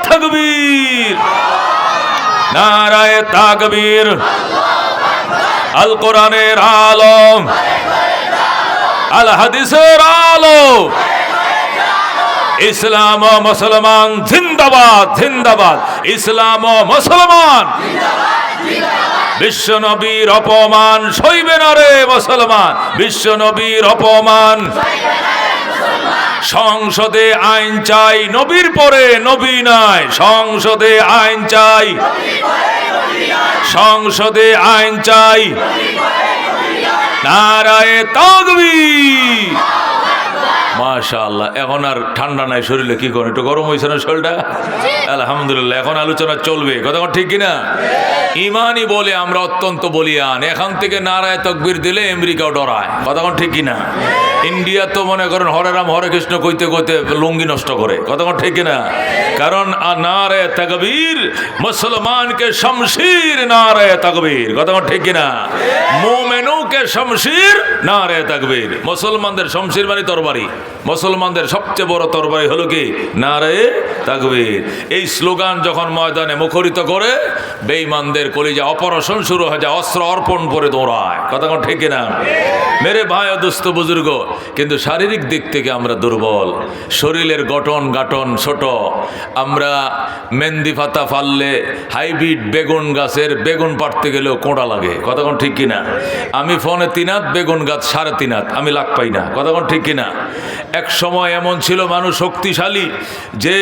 তাকবীর, নারায়ে তাকবীর। আল কোরআনের আলো, আল হাদিসের আলো, ইসলাম ও মুসলমান জিন্দাবাদ, জিন্দাবাদ। ইসলাম ও মুসলমান, বিশ্ব নবীর অপমান সইবে না রে মুসলমান, বিশ্ব নবীর অপমান। সংসদে আইন চাই, নবীর পরে নবী নাই। সংসদে আইন চাই, সংসদে আইন চাই। নারায়ে তাকবীর। মাশাআল্লাহ। এখন আর ঠান্ডা নাই শরীরে, কি করে একটু গরম হয়েছে না শরীরটা? আলহামদুলিল্লাহ। এখন আলোচনা চলবে, কথা ঠিক কিনা? ইমানই বলে আমরা অত্যন্ত বলিয়ান। এখান থেকে নারায়ে তাকবীর দিলে আমেরিকাও ডরায়, কথা ঠিক কিনা? ইন্ডিয়া তো মনে করেন হরে রাম হরে কৃষ্ণ কইতে কইতে লুঙ্গি নষ্ট করে, কথা ঠিক কিনা? কারণ নারায়ে তাকবীর মুসলমানকে শমশির, নারায়ে তাকবীর, কথা ঠিক কিনা? মুমিনুকে শমশির, নারায়ে তাকবীর। মুসলমানদের শমশির মানে তরবারি, মুসলমানদের সবচেয়ে বড় তরবারি হলো কি? নারায়ে তাকবীর। এই স্লোগান যখন ময়দানে মুখরিত করে বেঈমানদের কলিজা অপারেশন শুরু হয়ে যায়, অস্ত্র অর্পণ করে দৌড়ায়, কথা ঠিক কিনা? মেরে ভাই ও দোস্ত বুজুর্গ, কিন্তু শারীরিক দিক থেকে আমরা দুর্বল, শরীরের গঠন গাঠন ছোট। আমরা মেহেন্দি পাতা ফাললে হাইব্রিড বেগুন গাছের বেগুন পাড়তে গেলেও কোঁড়া লাগে, কথা ঠিক কিনা? আমি ফোনে 3 হাত বেগুন গাছ 3.5 হাত, আমি লাগ পাই না, কথা ঠিক কিনা? এক সময় এমন ছিল মানুষ শক্তিশালী যে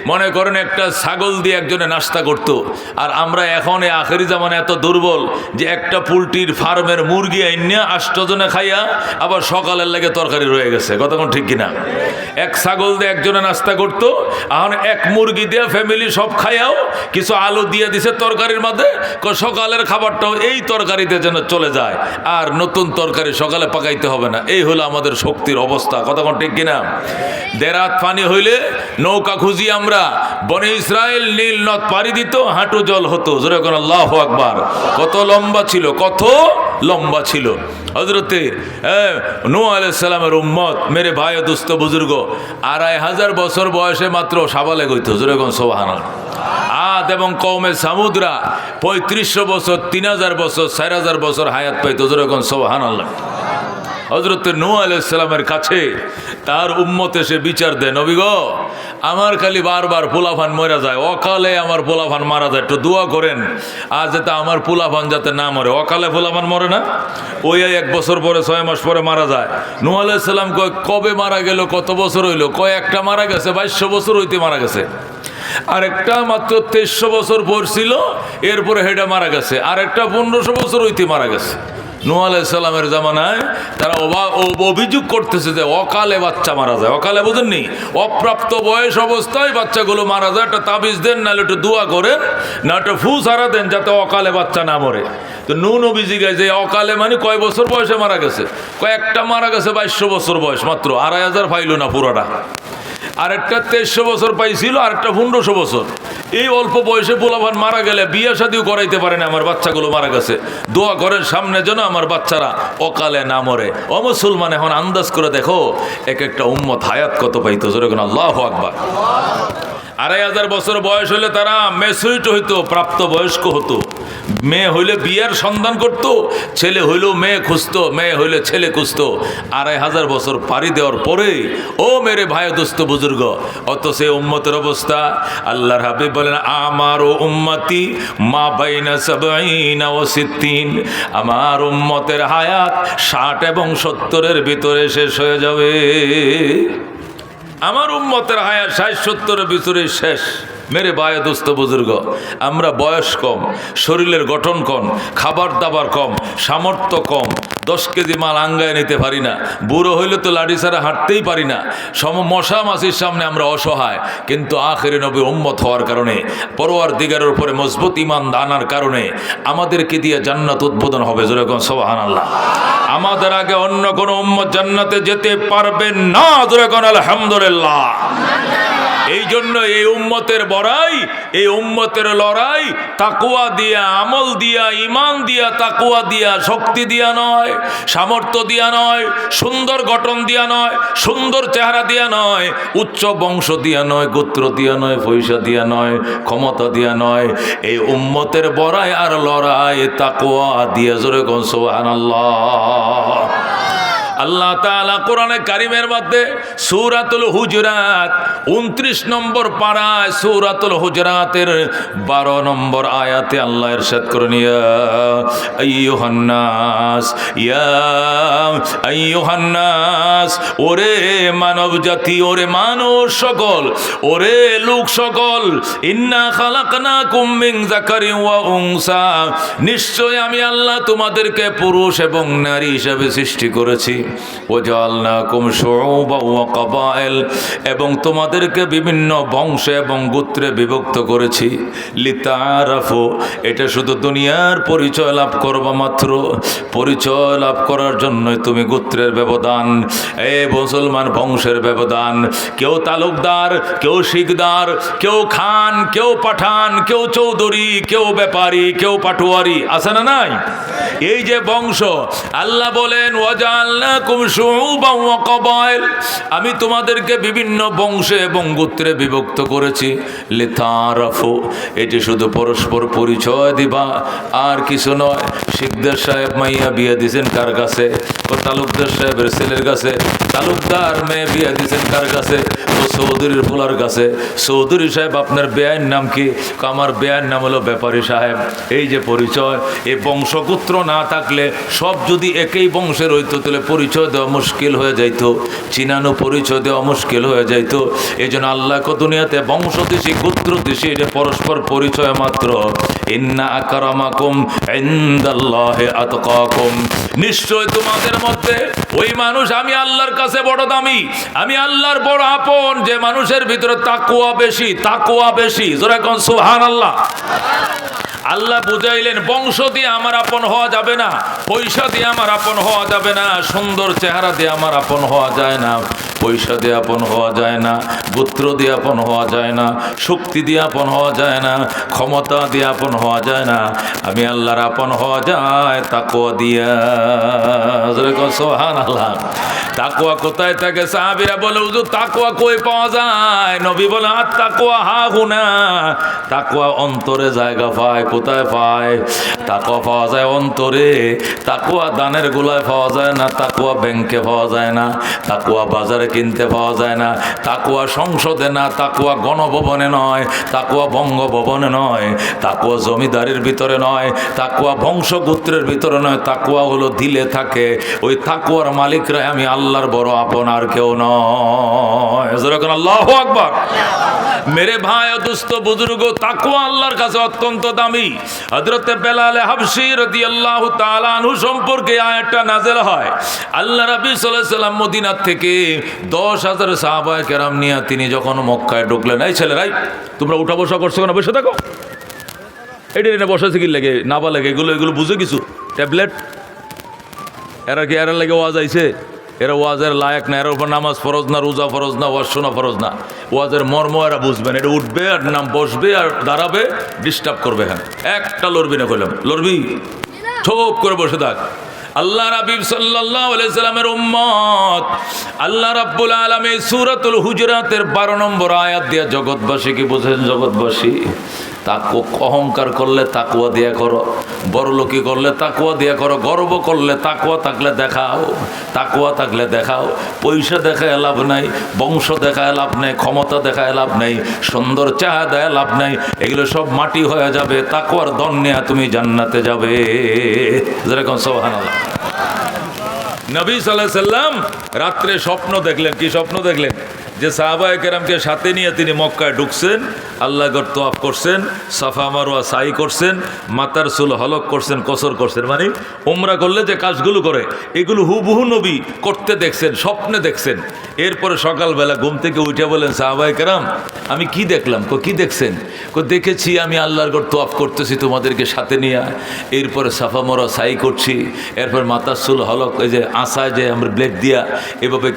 মনে করেন একটা ছাগল দিয়ে একজনে নাস্তা করত। আর আমরা এখন আখেরি জামানে এত দুর্বল যে একটা পোল্ট্রির ফার্মের মুরগি আইনা 8 জনে খাইয়া আবার সকালের লাগে তরকারি রয়ে গেছে, কথা ঠিক কিনা? এক ছাগল দিয়ে একজনে নাস্তা করতো, এখন এক মুরগি দিয়ে ফ্যামিলি সব খাইয়াও কিছু আলু দিয়ে দিছে তরকারির মধ্যে, সকালের খাবারটাও এই তরকারিতে যেন চলে যায়, আর নতুন তরকারি সকালে পাকাইতে হবে না। এই হলো আমাদের শক্তির অবস্থা, কথা ঠিক কিনা? দেরাত পানি হইলে নৌকা খুঁজি আমরা, বনে ইসরায়েল নীল নদ পাড়ি দিত, হাঁটু জল হতো। জোরে কোন আল্লাহু আকবার। কত লম্বা ছিল, কত লম্বা ছিল। হযরতে নূহ আলাইহিস সালামের উম্মত, মেরে ভাই ও দোস্ত বুজুর্গ, 2500 বছর বয়সে মাত্র সাবালেগ হইতো। জোরে কোন সুবহানাল্লাহ। আদ এবং কওমে সামুদরা 3500 বছর, 3000 বছর, 4000 বছর হায়াত পাইতো। জোরে কোন সুবহানাল্লাহ। হযরত নূহ আলাইহিস সালামের কাছে তার উম্মত এসে বিচার দেয়, নবী গো, আমার খালি বারবার পোলাফান মরা যায়, অকালে আমার পোলাফান মারা যায়, একটু দোয়া করেন আর যাতে আমার পোলাফান যাতে না মরে। অকালে পোলাফান মরে না, ওই 1 বছর পরে 6 মাস পরে মারা যায়। নূহ আলাইহিস সালাম কয় কবে মারা গেল, কত বছর হইল? কয় একটা মারা গেছে 2200 বছর হইতে মারা গেছে, আরেকটা মাত্র 2300 বছর পড়ছিল, এরপরে হেডা মারা গেছে, আরেকটা 1500 বছর হইতে মারা গেছে। নূহ আলাইহিস সালামের জামানায় তারা অভিযোগ করতেছে যে অকালে বাচ্চা মারা যায়। অকালে বুঝেননি, অপ্রাপ্ত বয়স অবস্থায় বাচ্চাগুলো মারা যায়। একটা তাবিজ দেন, নাহলে একটু দোয়া করেন, না একটা ফু সারা দেন যাতে অকালে বাচ্চা না মরে। তো নূহ নবী জিজ্ঞাসা যে অকালে মানে কয় বছর বয়সে মারা গেছে? কয়েকটা মারা গেছে 2200 বছর বয়স, মাত্র 2500 পাইল না পুরোটা, আরেকটা 2300 বছর পাইছিল, আরেকটা 1500 বছর। এই অল্প বয়সে পোলাপান মারা গেলে বিয়ে শাদিও করাইতে পারে না, আমার বাচ্চাগুলো মারা গেছে, দোয়া করেন সামনে যেন আমার বাচ্চারা অকালে না মরে। ও মুসলমান, এখন আন্দাজ করে দেখো এক একটা উম্মত হায়াত কত পাইতো। জোরে কোন আল্লাহু আকবার। 2500 বছর বয়স হলে তারা মেচুরিট হইতো, প্রাপ্ত বয়স্ক হতো। মেয়ে হইলে বিয়ের সন্ধান করতো, ছেলে হইলেও মেয়ে খুঁজতো, মেয়ে হইলে ছেলে খুঁজতো। 2500 বছর পাড়ি দেওয়ার পরে ও মেরে ভাই দোস্ত বুজুর্গ, অত সে উম্মতের অবস্থা। আল্লাহর হাবিব বলেন, আমার ও উম্মতি মা বাইনা 70 ও 60, আমার উম্মতের হায়াত 60 এবং 70-এর ভিতরে শেষ হয়ে যাবে। আমার উম্মতের হায়াত 60-70-এর ভিতরে শেষ। মেরে ভাই দোস্ত বুজুর্গ, আমরা বয়স কম, শরীরের গঠন কম, খাবার দাবার কম, সামর্থ্য কম, 10 কেজি মাল আঙ্গায় নিতে পারি না, বুড়ো হইলে তো লাঠি ছাড়া হাঁটতেই পারি না, মশা মাছির সামনে আমরা অসহায়। কিন্তু আখেরে নবী উম্মত হওয়ার কারণে, পরওয়ারদিগারের উপরে মজবুত ঈমান আনার কারণে আমাদেরকে দিয়ে জান্নাত উদ্বোধন হবে। জোরে কোন সুবহানাল্লাহ। আমাদের আগে অন্য কোন উম্মত জান্নাতে যেতে পারবে না। জোরে কোন আলহামদুলিল্লাহ। এই জন্য এই উম্মতের বড়াই, এই উম্মতের লড়াই তাকওয়া দিয়া, আমল দিয়া, ঈমান দিয়া, তাকওয়া দিয়া, শক্তি দিয়া নয়, সামর্থ্য দিয়া নয়, সুন্দর গঠন দিয়া নয়, সুন্দর চেহারা দিয়া নয়, উচ্চ বংশ দিয়া নয়, গোত্র দিয়া নয়, পয়সা দিয়া নয়, ক্ষমতা দিয়া নয়। এই উম্মতের বড়াই আর লড়াই তাকওয়া দিয়া। জোরে কোন সুবহানাল্লাহ। আল্লাহ তাআলা কোরআনে কারিমের মধ্যে সূরাতুল হুজুরাত 29 নম্বর পারায় সূরাতুল হুজুরাতের 12 নম্বর আয়াতে আল্লাহ ইরশাদ করেন, ইয়া আইয়ুহান নাস, ইয়া আইয়ুহান নাস, ওরে মানব জাতি, ওরে মানুষ সকল, ওরে লোক সকল, ইন্না খালাকনাকুম মিন যাকারিন ওয়া উনসা, নিশ্চয় আমি আল্লাহ তোমাদেরকে পুরুষ এবং নারী হিসেবে সৃষ্টি করেছি। ওয়াজআলনাকুম শুউবান ওয়া কাবাইল, এবং তোমাদেরকে বিভিন্ন বংশে এবং গোত্রে বিভক্ত করেছি। লিতাআরাফু, এটা শুধু দুনিয়ার পরিচয় লাভ করবা মাত্র। পরিচয় লাভ করার জন্যই তুমি গোত্রের ব্যবধান, এ মুসলমান বংশের ব্যবধান। কেউ তালুকদার, কেউ শিকদার, কেউ খান, কেউ পাঠান, কেউ চৌধুরী, কেউ ব্যাপারী, কেউ পাটুয়ারি, আছে না নাই? এই যে বংশ, আল্লাহ বলেন ওয়াজআলনাকুম শুউবান ওয়া কাবাইল, আমি তোমাদেরকে বিভিন্ন বংশে এবং গোত্রে বিভক্ত করেছি। লিতাআরাফু, এটি শুধু পরস্পর পরিচয় দিবা, আর কিছু নয়। শিকদার সাহেব মাইয়া বিয়ে দিয়েছেন কার কাছে? ও তালুকদার সাহেবের ছেলের কাছে। তালুকদার মেয়ে বিয়ে দিয়েছেন কার কাছে? ও চৌধুরীর পোলার কাছে। চৌধুরী সাহেব, আপনার বেয়ার নাম কি? আমার বেয়ার নাম হলো ব্যাপারী সাহেব। এই যে পরিচয়, এই বংশগোত্র না থাকলে, সব যদি একই বংশের হইতো তাহলে পরিচয় দেওয়া মুশকিল হয়ে যাইতো, চিনানো পরিচয় দেওয়া মুশকিল হয়ে যাইতো। এই জন্য আল্লাহ দুনিয়াতে বংশ দিছি, গোত্র দিছি, এটা পরস্পর পরিচয় মাত্র। ইন্না আকরামাকুম ইনদাল্লাহি আতকাকুম, নিশ্চয় তোমাদের মধ্যে ওই মানুষ আমি আল্লাহর কাছে বড় দামি, আমি আল্লাহর বড় আপন, যে মানুষের ভিতরে তাকওয়া বেশি, তাকওয়া বেশি। জোরে কোন সুবহানাল্লাহ। আল্লাহ বুঝাইলেন, বংশ দিয়ে আমার আপন হওয়া যাবে না, পয়সা দিয়ে আমার আপন হওয়া যাবে না, সুন্দর চেহারা দিয়ে আমার আপন হওয়া যায় না, পয়সা দিয়ে আপন হওয়া যায় না, গোত্র দিয়ে আপন হওয়া যায় না, শক্তি দিয়ে আপন হওয়া যায় না, ক্ষমতা দিয়ে আপন হওয়া যায় না। আমি আল্লাহর আপন হওয়া যায় তাকওয়া দিয়া। সুবহানাল্লাহ। তাকওয়া কোথায় থাকে? সাহাবীরা বলে, হুজুর তাকওয়া কই পাওয়া যায়? নবী বলে, আত তাকওয়া হাহুনা, তাকওয়া অন্তরে জায়গা পায়। কোথায় পায়? তাকওয়া পাওয়া যায় অন্তরে। তাকওয়া দানের গোলায় পাওয়া যায় না, তাকওয়া ব্যাংকে পাওয়া যায় না, তাকওয়া বাজারে কিনতে পাওয়া যায় না, তাকওয়া সংসদে না, তাকওয়া গণভবনে নয়, তাকওয়া বঙ্গভবনে নয়, তাকওয়া জমিদারির ভিতরে নয়, তাকওয়া বংশগোত্রের ভিতরে নয়, তাকওয়া হলো দিলে থাকে। ওই তাকওয়ার মালিকরা আমি আল্লাহর বড় আপন, আর কেউ নয়। যখন আল্লাহু আকবার। মেরে ভাই ও দোস্ত বুজুর্গ, তাকওয়া আল্লাহর কাছে অত্যন্ত দামি। হযরত বেলাল হাবশী রাদিয়াল্লাহু তাআলা আনহু সম্পর্কে আয়াতটা নাযিল হয়। আল্লাহ রাব্বী সাল্লাল্লাহু আলাইহি সাল্লাম মদিনা থেকে 10,000 সাহাবায়ে কেরাম নিয়ে তিনি যখন মক্কায় ঢুকলেন, এই ছেলেরাই তোমরা উঠা বসা করছো না, বসে থাকো। এটা বসেছে কি লাগে না বা লাগে, এগুলো বুঝে কিছু ট্যাবলেট, এরা লাগে ওয়াজ আইছে, এরা ওয়াজের লায়ক না, এর উপর নামাজ ফরজ না, রোজা ফরজ না, ওয়াজ শোনা ফরজ না। ওয়াজের মর্ম এরা বুঝবেন। এটা উঠবে আর নাম বসবে আর দাঁড়াবে, ডিস্টার্ব করবে। হ্যাঁ, একটা লড়বি না, কইলাম লড়বি, ঠোপ করে বসে থাক। আল্লাহ হাবিব সাল্লাল্লাহু আলাইহি সাল্লামের উম্মত, আল্লাহ রাব্বুল আলামিন সূরাতুল হুজুরাতের 12 নম্বর আয়াত দিয়ে জগৎবাসীকে বোঝেন, জগৎবাসী অহংকার করলে তাকওয়া দিয়া করো, বড়লোকি করলে তাকওয়া দিয়া করো, গর্ব করলে তাকওয়া থাকলে দেখাও, তাকওয়া থাকলে দেখাও। পয়সা দেখায় লাভ নাই, বংশ দেখায় লাভ নাই, ক্ষমতা দেখায় লাভ নাই, সুন্দর চাহিদায় লাভ নাই, এগুলো সব মাটি হয়ে যাবে। তাকওয়ার ধন নিয়ে তুমি জান্নাতে যাবে। যেরকম সুবহানাল্লাহ। নবী সাল্লাল্লাহু আলাইহি সাল্লাম রাত্রে স্বপ্ন দেখলেন। কি স্বপ্ন দেখলেন? যে সাহাবায়ে কেরামকে সাথে নিয়ে তিনি মক্কায় ঢুকছেন, আল্লাহ গড় তোয়াফ করছেন, সাফা মারওয়া সাই করছেন, মাথার চুল হলক করছেন, কসর করছেন, মানে উমরা করলে যে কাজগুলো করে এগুলো হুবহু নবী করতে দেখছেন, স্বপ্নে দেখছেন। এরপরে সকালবেলা ঘুম থেকে উঠে বলেন, সাহাবায়ে কেরাম আমি কি দেখলাম? কি দেখছেন? দেখেছি আমি আল্লাহর গড় তোয়াফ করতেছি তোমাদেরকে সাথে নিয়ে, এরপরে সাফা মারওয়া সাই করছি, এরপর মাথার চুল হলক, এই যে আশায় যে আমরা ব্লেড দিয়া এভাবে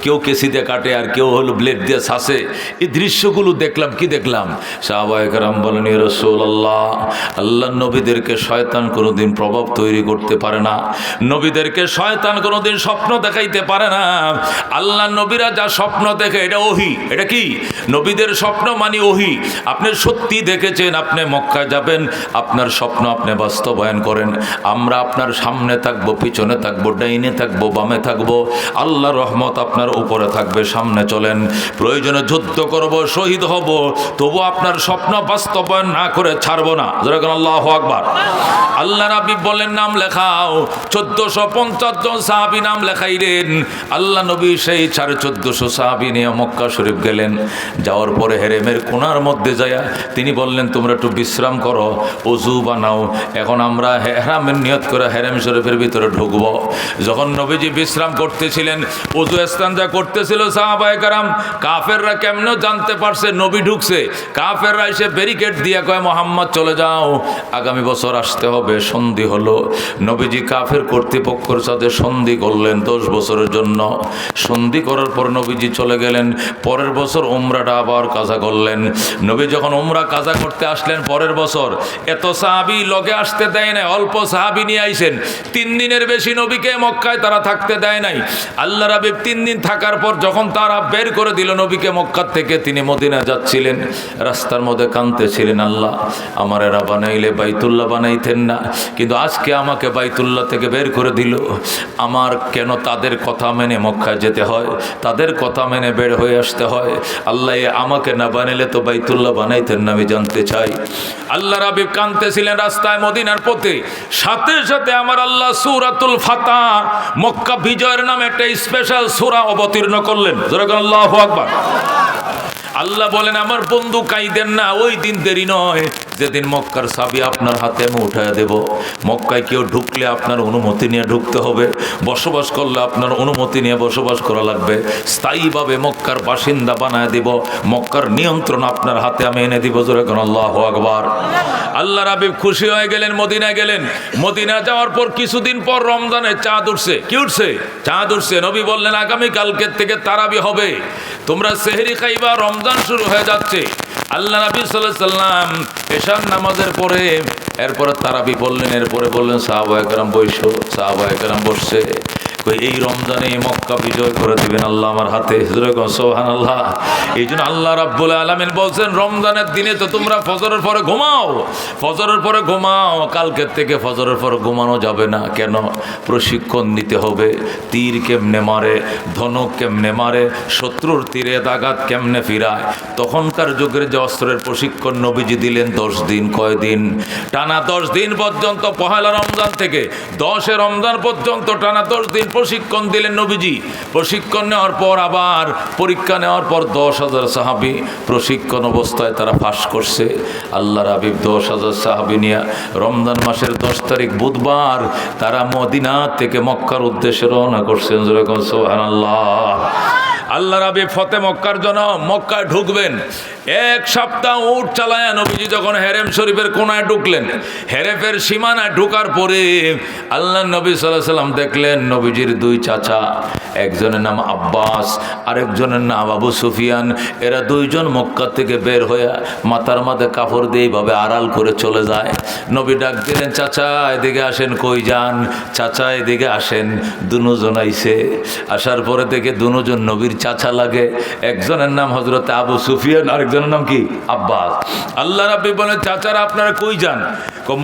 কেউ কেসি দিয়ে কাটে, আর কেউ হলো ব্লেড দিয়ে ছাসে। এই দৃশ্যগুলো দেখলাম, কি দেখলাম? সাহাবায়ে কেরাম বলেন, ইয়া রাসূলুল্লাহ, আল্লাহর নবীদেরকে শয়তান কোনোদিন প্রভাব তৈরি করতে পারে না, নবীদেরকে শয়তান কোনোদিন স্বপ্ন দেখাইতে পারে না। আল্লাহর নবীরা যা স্বপ্ন দেখে এটা ওহী। এটা কি? নবীদের স্বপ্ন মানে ওহী। আপনি সত্যি দেখেছেন, আপনি মক্কায় যাবেন, আপনার স্বপ্ন আপনি বাস্তবায়ন করেন। আমরা আপনার সামনে থাকবো, পিছনে থাকবো, ডাইনে থাকবো, বামে থাকবো, আল্লাহর রহমত আপনার উপরে থাকবে। সামনে চলেন, প্রয়োজনে যুদ্ধ করব, শহীদ হব, তবু আপনার স্বপ্ন বাস্তবায়ন না করে ছাড়বো না। যেরকম আল্লাহু আকবার। আল্লাহ নবী বলেন, নাম লেখাও। 1450 জন সাহাবী নাম লেখাইলেন। আল্লাহ নবী সেই 1450 সাহাবী নিয়ে মক্কা শরীফ গেলেন। যাওয়ার পরে হেরেমের কোণার মধ্যে যায়া তিনি বললেন, তোমরা একটু বিশ্রাম করো, ওযু বানাও, এখন আমরা হেরামের নিয়ত করে হেরেম শরীফের ভিতরে ঢুকবো। যখন নবীজি বিশ্রাম করতেছিলেন, ওযু ইস্তেঞ্জা করতেছিল, সাহাবায়ে কেরাম কাফেররা কেমনে জানতে পারছে নবী ঢুকছে? কাফেররা এসে ব্যারিকেড দিয়ে কয়, মুহাম্মদ চলে যাও, আগামী বছর আসতে হবে। সন্ধি হলো, নবীজি কাফের কর্তৃপক্ষের সাথে সন্ধি করলেন 10 বছরের জন্য। সন্ধি করার পর নবীজি চলে গেলেন। পরের বছর উমরাটা আবার কাজা করলেন। নবী যখন উমরা কাজা করতে আসলেন পরের বছর, এত সাহাবী লগে আসতে দেয় নাই, অল্প সাহাবী নিয়ে আইছেন। 3 দিনের বেশি নবীকে মক্কায় তারা থাকতে দেয় নাই। আল্লাহ রাব্বি 3 দিন থাকার পর যখন তারা বের করে দিল নবীকে মক্কা থেকে, তিনি মদিনা যাচ্ছিলেন, রাস্তার মধ্যে কাঁদতেছিলেন, আল্লাহ আমার এরা বানাইলে বাইতুল্লাহ বানাইতেন না, কিন্তু আজকে আমাকে বাইতুল্লাহ থেকে বের করে দিল, আমার কেন তাদের কথা মেনে মক্কায় যেতে হয়, তাদের কথা মেনে বের হয়ে আসতে হয়? আল্লাহ আমাকে না বানাইলে তো বাইতুল্লাহ বানাইতেন না, আমি জানতে চাই। আল্লাহ রাব্বি কাঁদতেছিলেন রাস্তায় মদিনার পথে। সাথে সাথে আমার আল্লাহ সূরাতুল ফাতহ, মক্কা বিজয়ের নামে একটা স্পেশাল সূরা অবতীর্ণ করলেন। যেরকম আল্লাহু আকবার। আল্লাহ বলেন, আমার বন্ধু কাইদেন না, ওই দিন দেরি নয় যেদিন মক্কার চাবি আপনার হাতে আমি উঠায় দেব। মক্কায় কেউ ঢুকলে আপনার অনুমতি নিয়ে ঢুকতে হবে, বসবাস করলে আপনার অনুমতি নিয়ে বসবাস করা লাগবে, স্থায়ীভাবে মক্কার বাসিন্দা বানায় দিব, মক্কার নিয়ন্ত্রণ আপনার হাতে আমি এনে দিব। যেরকম আল্লাহু আকবার। আল্লাহ রাব্বি খুশি হয়ে গেলেন, মদিনায় গেলেন। মদিনা যাওয়ার পর কিছুদিন পর রমজানে চাঁদ উঠছে। কি উঠছে? চাঁদ উঠছে। নবী বললেন, আগামী কালকের থেকে তারাবি হবে, তোমরা সেহরি খাইবা, রমজান শুরু হয়ে যাচ্ছে। আল্লাহ নবী সাল্লাল্লাহু আলাইহি ওয়াসাল্লাম এশার নামাজের পরে এরপরে তারাবি বললেন। এরপরে বললেন, সাহাবায়ে কেরাম বসো। সাহাবায়ে কেরাম বসছে। এই রমজানে মক্কা বিজয় করে দিবেন আল্লাহ আমার হাতে। সুবহানাল্লাহ। এই জন্য আল্লাহ রাব্বুল আলামিন বলছেন, রমজানের দিনে তো তোমরা ফজরের পরে ঘুমাও, ফজরের পরে ঘুমাও। কালকের থেকে ফজরের পরে ঘুমানো যাবে না। কেন? প্রশিক্ষণ নিতে হবে। তীর কেমনে মারে, ধনুক কেমনে মারে, শত্রুর তীরে আঘাত কেমনে ফিরায়। তখনকার যুগের যে অস্ত্রের প্রশিক্ষণ নবীজি দিলেন 10 দিন। কয় দিন? টানা 10 দিন পর্যন্ত, পহেলা রমজান থেকে 10 রমজান পর্যন্ত টানা 10 দিন প্রশিক্ষণ দিলেন নবীজি। প্রশিক্ষণ নেওয়ার পর আবার পরীক্ষা নেওয়ার পর 10,000 সাহাবী প্রশিক্ষণ অবস্থায় তারা পাস করছে। আল্লাহর হাবিব 10,000 সাহাবী নিয়ে রমজান মাসের 10 তারিখ বুধবার তারা মদিনা থেকে মক্কার উদ্দেশ্যে রওনা করছেন। যেরকম সুবহানাল্লাহ। আল্লাহ রাব্বি ফতে মক্কার জন্য মক্কায় ঢুকবেন। 1 সপ্তাহ উট চালায়া নবীজি যখন হেরেম শরীফের কোনায় ঢুকলেন, হেরেফের সীমানায় ঢুকার পরে আল্লাহ নবী সাল্লাল্লাহু আলাইহি ওয়াসাল্লাম দেখলেন নবীজির 2 চাচা, একজনের নাম আব্বাস, আরেকজনের নাম আবু সুফিয়ান। এরা 2 জন মক্কা থেকে বের হয়ে মাথার মাঝে কাপড় দিয়ে এইভাবে আড়াল করে চলে যায়। নবী ডাক দিলেন, চাচা এদিকে আসেন। কই যান? চাচা এদিকে আসেন। 2 জন আইছে। আসার পরে থেকে 2 জন নবীর চাচা লাগে। একজনের নাম হযরত আবু সুফিয়ান, আরেকজনের নাম কি? আব্বাস। আল্লাহ রাব্বি বলেন, চাচারা আপনারা কই যান?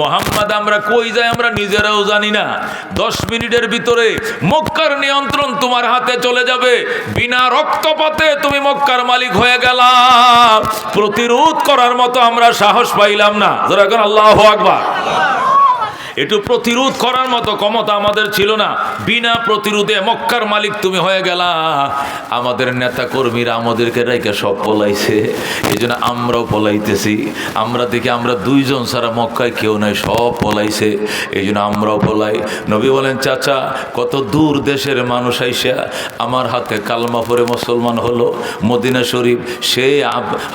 মুহাম্মদ আমরা কই যাই আমরা নিজেরাও জানি না। 10 মিনিটের ভিতরে মক্কার নিয়ন্ত্রণ তোমার হাতে চলে যাবে। বিনা রক্তপাতে তুমি মক্কার মালিক হয়ে গেলা। প্রতিরোধ করার মতো আমরা সাহস পাইলাম না। যারা এখন আল্লাহু আকবার। একটু প্রতিরোধ করার মতো ক্ষমতা আমাদের ছিল না। বিনা প্রতিরোধে মক্কার মালিক তুমি হয়ে গেলা। আমাদের নেতা কর্মীরা আমাদেরকে রেখে সব পলাইছে। এই জন্য আমরাও পলাইতেছি। আমরা দেখি আমরা 2 জন ছাড়া মক্কায় কেউ নাই, সব পলাইছে। এই জন্য আমরাও পলাই। নবী বলেন, চাচা কত দূর দেশের মানুষ আইসা আমার হাতে কালমা পড়ে মুসলমান হলো। মদিনা শরীফ সেই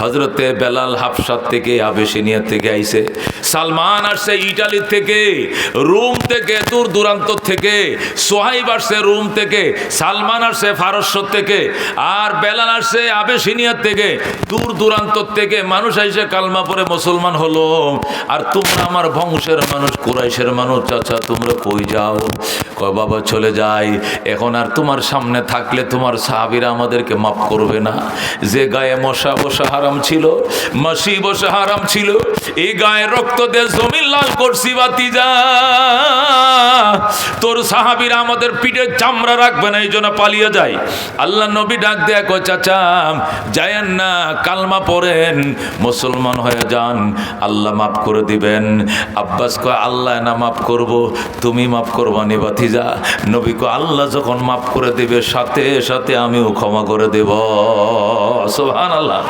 হজরতে বেলাল হাফসাত থেকে, আবেশিনিয়া থেকে আইছে। সালমান আসছে ইটালি থেকে। রোম থেকে, দূর দূরান্ত থেকে। সোহাইব আসছে রোম থেকে, সালমান আসছে ফারস্য থেকে, আর বেলাল আসছে আবেসিনিয়া থেকে। দূর দূরান্ত থেকে মানুষ আইসে কালমা পরে মুসলমান হলো। আর তোমরা আমার বংশের মানুষ, কুরাইশের মানুষ, চাচা তোমরা কই যাও? কয় বাবা চলে যাই। এখন আর তোমার সামনে থাকলে তোমার সাহাবীরা আমাদেরকে মাফ করবে না। যে গায়ে মশা বসা হারাম ছিল, মাসি বসা হারাম ছিল, এই গায়ে রক্ত দিয়ে জমিন লাল করছি বাতিজা। তোর সাহাবীরা আমাদের পিঠে চামড়া রাখবে না, এই জন্য পালিয়ে যায়। আল্লাহ নবী ডাক দেয়া কয় চাচা যায়েন না, কালমা পড়েন, মুসলমান হয়ে যান, আল্লাহ মাফ করে দিবেন। আব্বাস কয় আল্লাহ না মাফ করব, তুমি মাফ করবা নি বাতিজা? নবী কয় আল্লাহ যখন মাফ করে দিবে সাথে সাথে আমিও ক্ষমা করে দেব। সুবহানাল্লাহ।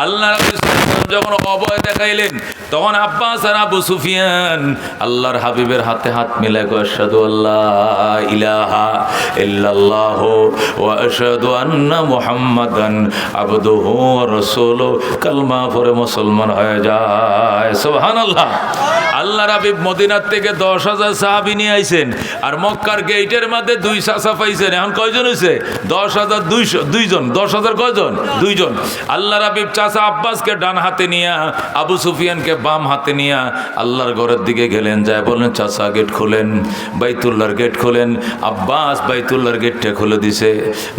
আল্লাহ যখন অভয় দেখাইলেন তখন আব্বাস আর আবু সুফিয়ান আল্লাহর হাবিবের হাতে হাত মিলাই কয় আশহাদু আল্লাহ ইলাহা ইল্লাল্লাহ ওয়া আশহাদু আন্না মুহাম্মাদান আবদুহু ওয়া রাসূলুহু। কালমা পড়ে মুসলমান হয়ে যায়। সুবহানাল্লাহ। আল্লাহর হাবিব মদিনার থেকে 10,000 সাহাবী নিয়ে আইছেন, আর মক্কার গেটের মধ্যে 2 চাচা পাইছেন। এখন কয়জন হয়েছে? 10,200 10,000 কয়জন? 2 জন। আল্লাহর হাবিব চাচা আব্বাসকে ডান হাতে নিয়া, আবু সুফিয়ানকে বাম হাতে নিয়া আল্লাহর ঘরের দিকে গেলেন। যায় বললেন চাচা গেট খুলেন, বাইতুল্লাহর গেট খুলেন। আব্বাস বাইতুল্লাহর গেটটা খুলে দিছে।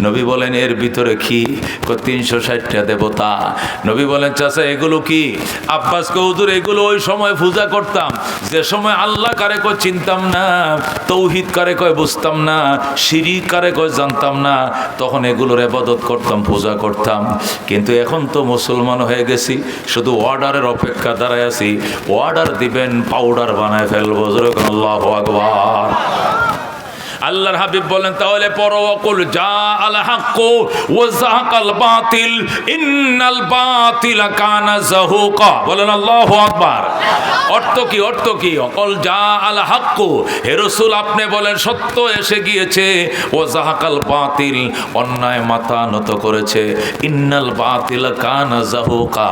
নবী বলেন এর ভিতরে কি? 360টা দেবতা। নবী বলেন চাচা এগুলো কি? আব্বাসকে হুজুর এগুলো ওই সময় পূজা করতাম, যে সময় আল্লাহ কারে কয় চিনতাম না, তৌহিদ কারে কয় বুঝতাম না, শিরিক কারে কয় জানতাম না, তখন এগুলোর ইবাদত করতাম, পূজা করতাম। কিন্তু এখন তো মুসলমান হয়ে গেছি, শুধু অর্ডারের অপেক্ষা দাঁড়ায় আছি। অর্ডার দিবেন, পাউডার বানায় ফেলবো। আল্লাহু আকবার। আল্লাহর হাবিব বলেন তাহলে পড়ো ওয়াকুল জা আল হক ওয়া যাহাকাল বাতিল ইন্নাল বাতিলা কানা যাহুকা। বলেন আল্লাহু আকবার। অর্থ কি? অর্থ কি? ওয়াকুল জা আল হক, হে রাসূল আপনি বলেন সত্য এসে গিয়েছে, ওয়া যাহাকাল বাতিল অন্যায় মাথা নত করেছে, ইন্নাল বাতিলা কানা যাহুকা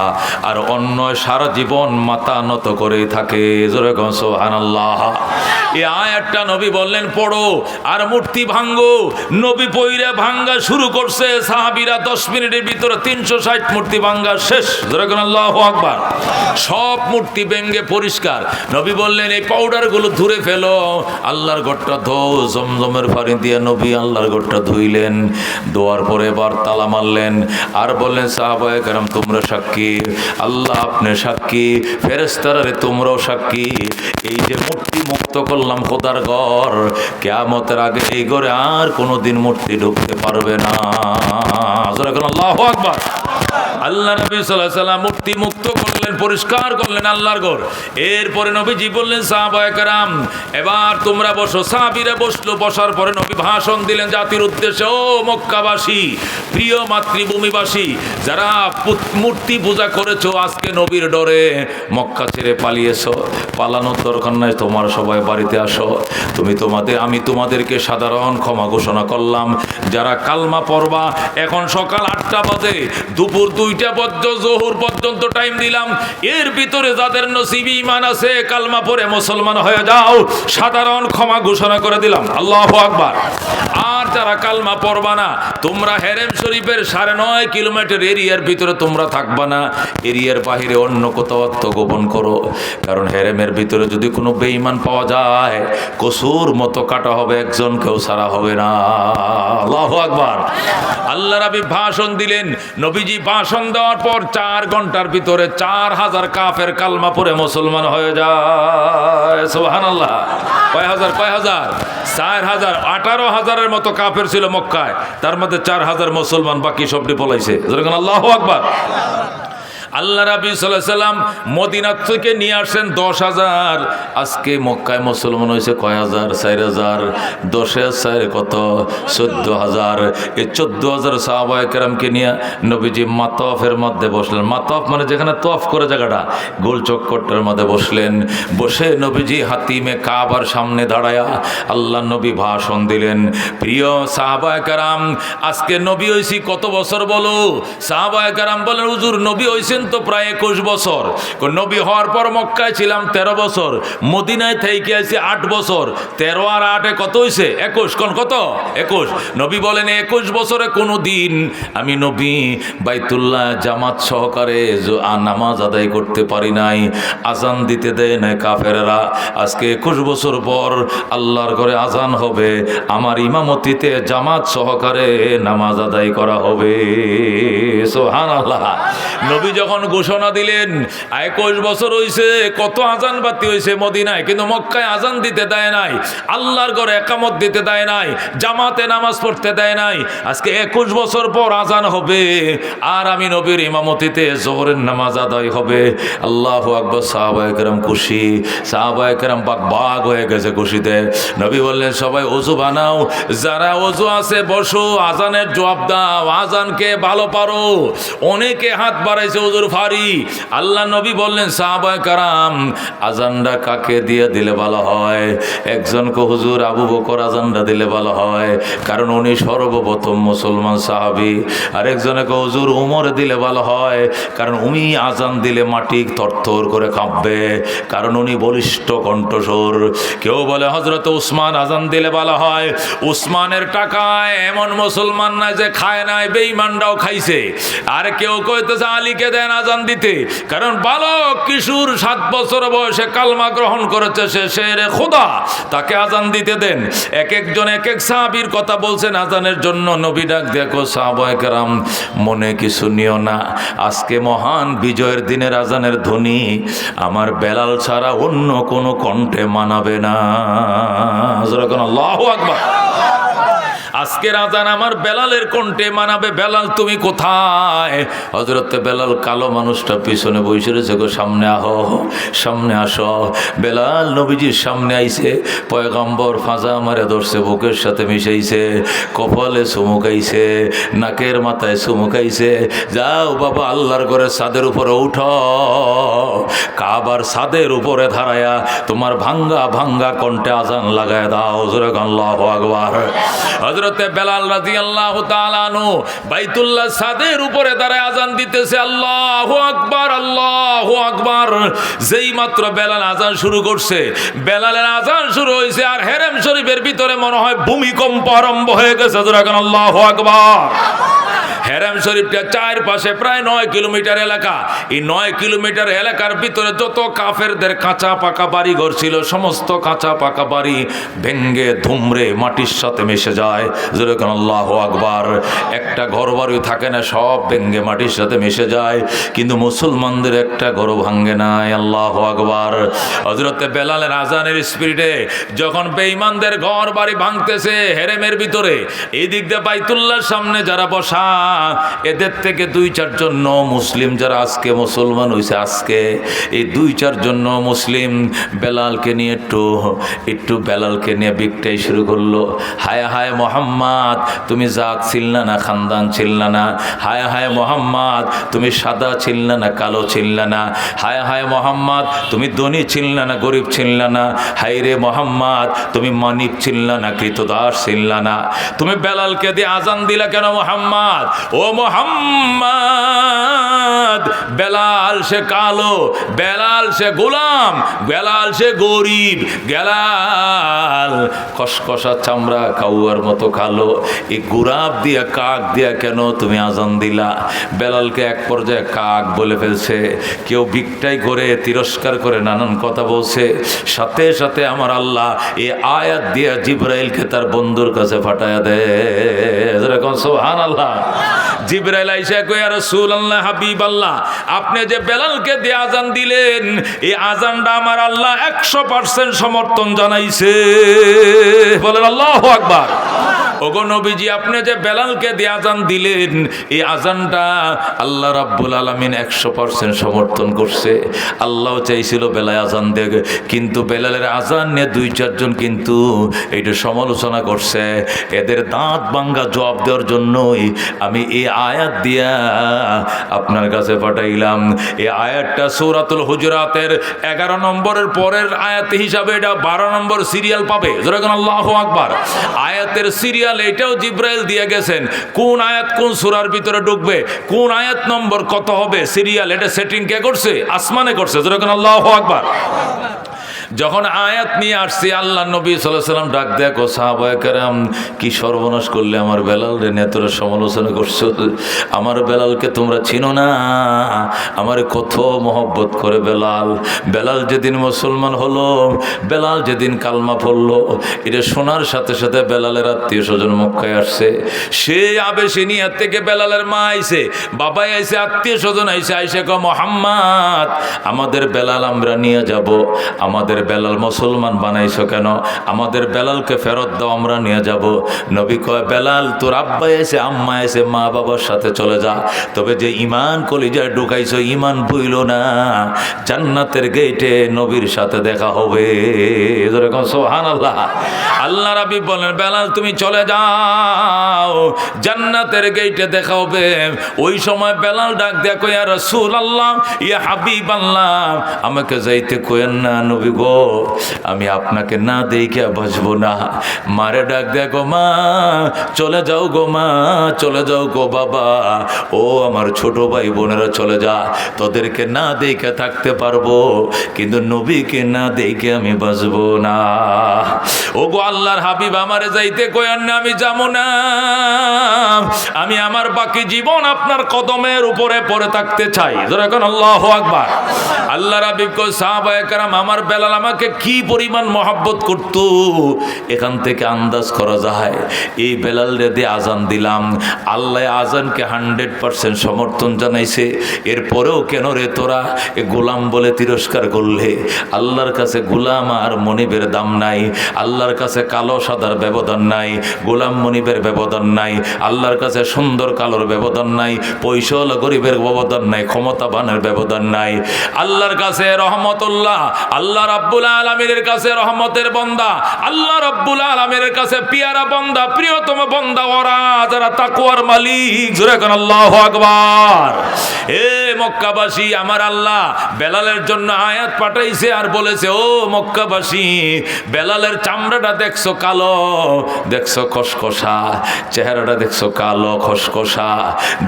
আর অন্যায় সারা জীবন মাথা নত করেই থাকে। জোরে কোন সুবহানাল্লাহ। এই আয়াতটা নবী বললেন পড়ো আর মূর্তি ভাঙ্গো। নবী পয়রা ভাঙ্গা শুরু করছে, সাহাবীরা 10 মিনিটের ভিতরে 360 মূর্তি ভাঙ্গা শেষ। যেরকম আল্লাহু আকবার। সব মূর্তি ভেঙ্গে পরিষ্কার। নবী বললেন এই পাউডারগুলো ধুরে ফেলো, আল্লাহর ঘরটা ধোও। জমজমের পানি দিয়ে নবী আল্লাহর ঘরটা ধুইলেন। ধোয়ার পরে এবার তালা মারলেন আর বললেন সাহাবায়ে কেরাম তোমরা সাক্ষী, আল্লাহ আপনি সাক্ষী, ফেরেশতারা তোমরাও সাক্ষী। এই যে মূর্তি মুক্ত করলাম খোদার ঘর, কিয়ামতের আগে এই ঘরে আর কোনোদিন মূর্তি ঢুকতে পারবে না। আল্লাহু আকবার। আল্লাহ নবী সাল্লাল্লাহু আলাইহি ওয়াসাল্লাম মূর্তি মুক্ত করলেন, পরিষ্কার করলেন আল্লাহর ঘর। এরপরে নবীজি বললেন সাহাবায়ে কেরাম এবার তোমরা বসো। সাহাবীরা বসলো। বসার পরে নবী ভাষণ দিলেন জাতির উদ্দেশ্যে, ও মক্কাবাসী, প্রিয় মাতৃভূমিবাসী, যারা মূর্তি পূজা করেছো আজকে নবীর ডরে মক্কা ছেড়ে পালিয়েছো, পালানোর দরকার নাই, তোমার সবাই বাড়িতে আসো। আমি তোমাদেরকে সাধারণ ক্ষমা ঘোষণা করলাম। যারা কালমা পড়বা, এখন সকাল 8টা বাজে, দুপুর 2টা পর্যন্ত জোহর পর্যন্ত টাইম দিলাম। এর ভিতরে যাদের নসিবে ঈমান আছে কালমা পড়ে মুসলমান হয়ে যাও, সাধারণ ক্ষমা ঘোষণা করে দিলাম। আল্লাহু আকবার। আর যারা কালমা পড়বা না, তোমরা হেরেম শরীফের 9.5 কিলোমিটার এরিয়ার ভিতরে তোমরা থাকবা না, এরিয়ার বাহিরে অন্য কোথাও আত্মগোপন করো। কারণ হেরেমের ভিতরে যদি কোনো বেঈমান পাওয়া যায় কসুর মতো কাটা হবে, একজন কেউ ছাড়া হবে না। আল্লাহু আকবার। আল্লাহ নবী ভাষণ দিলেন। নবীজি ভাষণ দেওয়ার পর 4 ঘন্টার ভিতরে 4,000 কাফের কালমা পড়ে মুসলমান হয়ে যায়। সুবহানাল্লাহ। কয় হাজার? 4,000। 18,000-এর মতো কাফের ছিল মক্কায়, তার মধ্যে 4,000 মুসলমান, বাকি সবটি পলাইছে। আল্লাহু আকবার। আল্লাহ রাব্বি সাল্লাল্লাহু আলাইহি সাল্লাম মদিনা থেকে নিয়ে আসেন 10,000। আজকে মক্কায় মুসলমান হয়েছে কয় হাজার? 4,000। 10,000 কত? 14,000। এই 14,000 সাহাবায়ে কেরামকে নিয়ে নবীজি মাতাফের মধ্যে বসলেন। মাতাফ মানে যেখানে তওয়াফ করে জায়গাটা, গোল চক্করটার মধ্যে বসলেন। বসে নবীজি হাতিমে কাবার সামনে দাঁড়ায়া আল্লাহ নবী ভাষণ দিলেন। প্রিয় সাহাবায়ে কেরাম, আজকে নবী হইছি কত বছর বলো? সাহাবায়ে কেরাম বলেন হুজুর নবী হইছেন হয়েছেন তো প্রায় 21 বছর। নবী হওয়ার পর মক্কায় ছিলাম 13 বছর, মদিনায় থেকে আছি 8 বছর। 13 আর 8 কত হয়েছে? 21। কোন কত? 21। নবী বলেন 21 বছরে কোনো দিন আমি নবী বাইতুল্লাহ জামাত সহকারে নামাজ আদায় করতে পারি নাই, আজান দিতে দেয় নাই কাফেররা। আজকে 21 বছর পর আল্লাহর ঘরে আজান হবে, আমার ইমামতিতে জামাত সহকারে নামাজ আদায় করা হবে। সুবহানাল্লাহ। নবী যখন ঘোষণা দিলেন 21 বছর হইছে, কত আজান বাতি হইছে মদিনায়, কিন্তু মক্কায় আজান দিতে দেয় নাই, আল্লাহর ঘরে একামত দিতে দেয় নাই, জামাতে নামাজ পড়তে দেয় নাই। আজকে 21 বছর পর আজান হবে আর আমি নবীর ইমামতিতে জোহরের নামাজ আদায় হবে। আল্লাহু আকবার। সাহাবায়ে কেরাম খুশি, সাহাবায়ে কেরাম বাগ হয়ে গেছে খুশিতে। নবী বললেন সবাই ওযু বানাও, যারা ওযু আছে বসো, আজানের জবাব দাও, আজানকে ভালো পারো। অনেকে হাত বাড়াইছে হুজুর ফারি। আল্লাহ নবী বললেন সাহাবায়ে কেরাম আজানটা কাকে দিয়ে দিলে ভালো হয়? একজনকে হুজুর আবু বকর আজানটা দিলে ভালো হয়, কারণ উনি সর্বপ্রথম মুসলমান সাহাবী। আরেকজনকে হুজুর উমর দিলে ভালো হয়, কারণ উনি আজান দিলে মাটি থরথর করে কাঁপবে, কারণ উনি বলিষ্ঠ কণ্ঠস্বর। কেউ বলে হযরত উসমান আজান দিলে ভালো হয়, উসমানের টাকায় এমন মুসলমান নাই যে খায় নাই, বেঈমানরাও খাইছে। আর কেউ কইতেছে আলীকে দেন আজান দিতে, কারণ বালক কিশোর 7 বছর বয়সে কালমা গ্রহণ করেছে, সে শেরে খোদা, তাকে আজান দিতে দেন। এক একজন এক এক সাহাবীর কথা বলছেন আজানের জন্য। নবী ডাক দেখো সাহাবায়ে কেরাম মনে কিছু নিও না, আজকে মহান বিজয়ের দিনের আজানের ধ্বনি আমার বেলাল ছাড়া অন্য কোনো কণ্ঠে মানাবে না। আল্লাহু আকবার। আজকের আজান আমার বেলালের কণ্ঠে মানাবে। বেলাল তুমি কোথায়? হযরতে বেলাল কালো মানুষটা পিছনে বসে রয়েছে, গো সামনে আহো, সামনে আসো। বেলাল নবীজির সামনে আইছে, পয়গম্বর ফাজা মারে ধরছে, বুকের সাথে মিশাইছে, কপালে চুমুকাইছে, নাকের মাথায় চুমুকাইছে। যাও বাবা আল্লাহর ঘরে ছাদের উপরে উঠো, কাবার ছাদের উপরে দাঁড়ায়া তোমার ভাঙ্গা ভাঙ্গা কণ্ঠে আজান লাগায় দাও। জোরে আল্লাহু আকবার। হযরতে বেলাল রাদিয়াল্লাহু তাআলা আনহু বাইতুল্লাহ ছাদের উপরে দাঁড়ায় আজান দিতেছে। আল্লাহু আকবার, আল্লাহু আকবার। যেই মাত্র বেলাল আজান শুরু করছে, বেলালের আজান শুরু হয়েছে, আর হেরেম শরীফের ভিতরে মনে হয় ভূমিকম্প আরম্ভ হয়ে গেছে। জোরে আল্লাহু আকবার। হেরেম শরীফটা চারপাশে প্রায় 9 কিলোমিটার এলাকা। এই 9 কিলোমিটার এলাকার ভিতরে যত কাফেরদের কাঁচা পাকা বাড়ি ঘর ছিল, সমস্ত কাঁচা পাকা বাড়ি ভেঙ্গে ধুমরে মাটির সাথে মিশে যায়। যেরকম আল্লাহু আকবার। একটা ঘর বাড়ি থাকে না, সব ভেঙ্গে মাটির সাথে মিশে যায়, কিন্তু মুসলমানদের একটা ঘর ভাঙ্গে নাই। আল্লাহু আকবার। হযরতে বেলালের আজানের স্পিরিটে যখন বেঈমানদের ঘর বাড়ি ভাঙতেছে হেরেমের ভিতরে, এই দিক দিয়ে বাইতুল্লাহর সামনে যারা বসা, এদের থেকে 2-4 জন মুসলিম যারা আজকে মুসলমান হয়েছে, আজকে এই 2-4 জন মুসলিম বেলালকে নিয়ে একটু বেলালকে নিয়ে বিকটাই শুরু করলো। হায় হায় মোহাম্মদ, তুমি জাত ছিল না, খানদান ছিল না। হায় হায় মোহাম্মদ, তুমি সাদা ছিল না, কালো ছিল না। হায় হায় মোহাম্মদ, তুমি ধনী ছিল না, গরিব ছিল না। হায় রে মোহাম্মদ, তুমি মানিক ছিল না, কৃতদাস ছিল না। তুমি বেলালকে দিয়ে আজান দিলা কেন মোহাম্মদ? ও মোহাম্মদ, বেলাল সে কালো, বেলাল সে গোলাম, বেলাল সে গরিব, বেলাল কসকসা চামড়া কাউয়ার মতো কালো। এই গোরাব দিয়া কাক দিয়া কেন তুমি আজান দিলা? বেলালকে এক পর্যায়ে কাক বলে ফেলছে। কেউ বিকটাই করে তিরস্কার করে নানান কথা বলছে। সাথে সাথে আমার আল্লাহ এই আয়াত দিয়া জিবরাইলকে তার বন্ধুর কাছে ফাটায়া দেয়। যেরকম সুবহানাল্লাহ। জিবরাইল আইসা কয়, ইয়া রাসূলুল্লাহ, হাবিবাল্লাহ, আপনি যে বেলালকে দিয়ে আজান দিলেন, এই আজানটা আমার আল্লাহ 100% সমর্থন জানাইছে। বলেন আল্লাহু আকবার। ওগো নবীজি, আপনি যে বেলালকে দিয়ে আজান দিলেন, এই আজানটা আল্লাহ রাব্বুল আলামিন 100% সমর্থন করছে। আল্লাহ চাইছিল বেলাল আজান দেখ, কিন্তু বেলালের আজান নিয়ে 2-4 জন কিন্তু এইটা সমালোচনা করছে। এদের দাঁত ভাঙ্গা জবাব দেওয়ার জন্যই আমি এই আয়াত দিয়া আপনার কাছে পাঠাইলাম। এই আয়াতটা সূরাতুল হুজুরাতের 11 নম্বরের পরের আয়াত হিসাবে এটা 12 নম্বর সিরিয়াল পাবে। যেরকম আল্লাহু আকবার। আয়াতের সিরিয়াল সিরিয়াল এটাও জিব্রাইল দিয়ে গেছেন, কোন আয়াত কোন সূরার ভিতরে ঢুকবে, কোন আয়াত নম্বর কত হবে, সিরিয়াল এটা সেটিং কে করছে? আসমানে করছে। যেরকম আল্লাহু আকবার। যখন আয়াত নিয়ে আসছে, আল্লাহ নবী সাল্লাল্লাহু আলাইহি ওয়াসাল্লাম ডাক দেখো সাহাবায়ে কেরাম, কি সর্বনাশ করলে আমার বেলাল রে, নিয়ে তোরা সমালোচনা করছো, আমার বেলালকে তোমরা চিনো না, আমার কত মহব্বত করে বেলাল। বেলাল যেদিন মুসলমান হলো, বেলাল যেদিন কালমা পড়লো, এটা শোনার সাথে সাথে বেলালের আত্মীয় স্বজন মক্কায় আসছে। সে আবেশিনিয়া থেকে বেলালের মা আইছে, বাবাই আইছে, আত্মীয় স্বজন আইছে, আইসে কয় মোহাম্মদ আমাদের বেলাল আমরা নিয়ে যাব। আমাদের বেলাল মুসলমান বানাইছো কেন? আমাদের বেলালকে ফেরত দাও, আমরা নিয়ে যাব। নবী কয় বেলাল তোর আব্বা এসে আম্মা এসে মা বাবার সাথে চলে যা, তবে যে ইমান কলিজায় ঢুকাইছো ইমান ভুইল না, জান্নাতের গেটে নবীর সাথে দেখা হবে। এরকম সুবহানাল্লাহ। আল্লাহ রাব্বি বলেন বেলাল তুমি চলে যাও, জান্নাতের গেটে দেখা হবে। ওই সময় বেলাল ডাক দেয়া কয় ইয়া রাসূলুল্লাহ ইয়া হাবিবাল্লাহ আমাকে যাইতে কইেন না নবী গো, আমি আপনাকে না দেখে বাঁচবো না। মারে ডাক দেখো মা চলে যাও গো, মা চলে যাও গো বাবা, ও আমার ছোট ভাই বোনেরা চলে যা, তোদেরকে না দেখে থাকতে পারবো কিন্তু নবীকে না দেখে আমি বাঁচবো না। ও গো আল্লাহর হাবিব আমারে যাইতে কইেন না, আমি যাবো না, আমি আমার বাকি জীবন আপনার কদমের উপরে পড়ে থাকতে চাই। যেরকম আল্লাহু আকবার। আল্লাহর হাবিব কয় সাহাবায়ে কেরাম আমার বেলাল আমাকে কি পরিমাণ মহব্বত করত, এখান থেকে আন্দাজ করা যায়। এই বেলাল রে দিয়ে আজান দিলাম, আল্লাহ আজানকে 100% সমর্থন জানাইছে। এরপরেও কেন রে তোরা এ গোলাম বলে তিরস্কার করলে? আল্লাহর কাছে গোলাম আর মনিবের দাম নাই, আল্লাহর কাছে কালো সাদার ব্যবধান নাই, গোলাম মনিবের ব্যবধান নাই, আল্লাহর কাছে সুন্দর কালোর ব্যবধান নাই, পয়সাওয়ালা গরিবের ব্যবধান নাই, ক্ষমতাবানের ব্যবধান নাই। আল্লাহর কাছে রহমতুল্লাহ, আল্লাহ রাব্বুল আলামিনের কাছে রহমতের বান্দা, আল্লাহ রাব্বুল আলামিনের কাছে পিয়ারা বান্দা, প্রিয়তম বান্দা ওরা যারা তাকওয়ার মালিক। জোরে কোন আল্লাহু আকবার। এ মক্কাবাসী আমার আল্লাহ বেলালের জন্য আয়াত পাঠাইছে আর বলেছে ও মক্কাবাসী বেলালের চামড়াটা দেখছো কালো, দেখছো খসখসা, চেহারাটা দেখছো কালো খসখসা,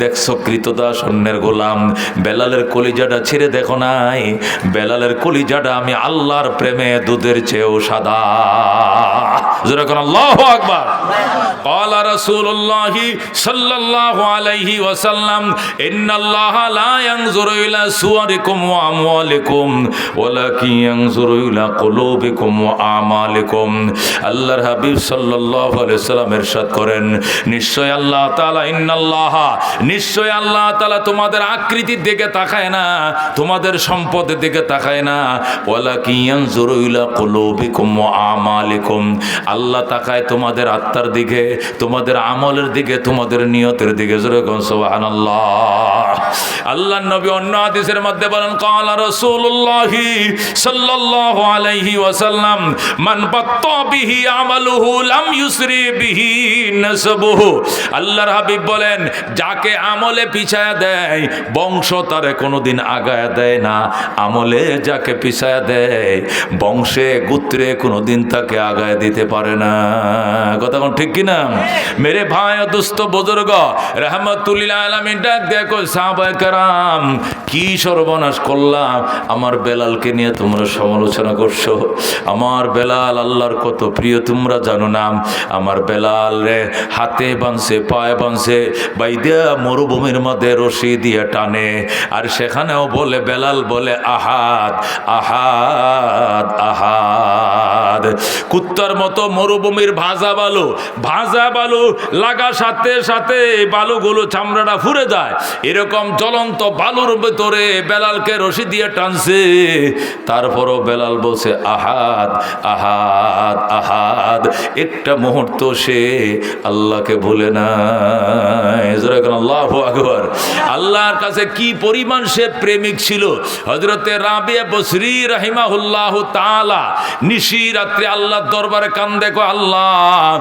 দেখছো কৃতদাস অন্যের গোলাম, বেলালের কলিজাটা ছিঁড়ে দেখো নাই, বেলালের কলিজাটা আমি আল্লাহর প্রেমে দুধের চেয়েও সাদা। যেরকম আল্লাহু আকবার। قال رسول الله صلى الله عليه وسلم إن الله لا ينظر إلى صوركم وأموالكم ولكن ينظر إلى قلوبكم وأعمالكم। আল্লাহর হাবিব সাল্লাল্লাহু আলাইহি ওয়াসাল্লাম ইরশাদ করেন নিশ্চয় আল্লাহ তাআলা ইন্নাল্লাহ, নিশ্চয় আল্লাহ তাআলা তোমাদের আকৃতির দিকে তাকায় না, তোমাদের সম্পদের দিকে তাকায় না, ওয়ালাকিন ইয়ানজুরু ইলা কুলুবিকুম ওয়া আমালিকুম, আল্লাহ তাকায় তোমাদের আত্মার দিকে, তোমাদের আমলের দিকে, তোমাদের নিয়তের দিকে। যেরকম সুবহানাল্লাহ। আল্লাহর নবী অন্য হাদিসের মধ্যে বলেন ক্বালা রাসূলুল্লাহ সাল্লাল্লাহু আলাইহি ওয়াসাল্লাম মান বাত্তা বিহি আমালুহু লাম ইউসরি বিহি নাসাবুহু। আল্লাহর হাবিব বলেন যাকে আমলে পিছায়া দেয় বংশ তারে কোনোদিন আগায়া দেয় না, আমলে যাকে পিছায়া দেয় বংশে গোত্রে কোনোদিন তাকে আগায় দিতে পারে না। কথা কোন ঠিক কিনা? মেরে ভাই ও দোস্ত বুজুর্গ রাহমাতুল্লিল আলামিন ডাক দেখো সাহাবায়ে কেরাম কি সর্বনাশ করলাম, আমার বেলালকে নিয়ে তোমরা সমালোচনা করছো। আমার বেলাল আল্লাহর কত প্রিয় তোমরা জানো না? আমার বেলাল রে হাতে বাঁধছে পায়ে বাঁধছে বাইদা মরুভূমির মধ্যে রশি দিয়ে টানে, আর সেখানেও বলে বেলাল বলে আহাদ আহাদ আহাদ। কুত্তার মতো মরুভূমির ভাজা বালু লাগা সাথে সাথে বালুগুলো চামড়াটা ফুরে যায়, এরকম জ্বলন্ত বালুর ভিতরে বেলালকে রশি দিয়ে টানছে। তারপরও বেলাল বলছে আহাদ আহাদ আহাদ। একটা মুহূর্ত সে আল্লাহকে ভুলে না। আল্লাহু আকবার। আল্লাহর কাছে কি পরিমাণ সে প্রেমিক ছিল। হযরতে রাবিয়া বসরি রাহিমাহুল্লাহ তাআলা নিশি রাত্রে আল্লাহর দরবারে কান্দে কো আল্লাহ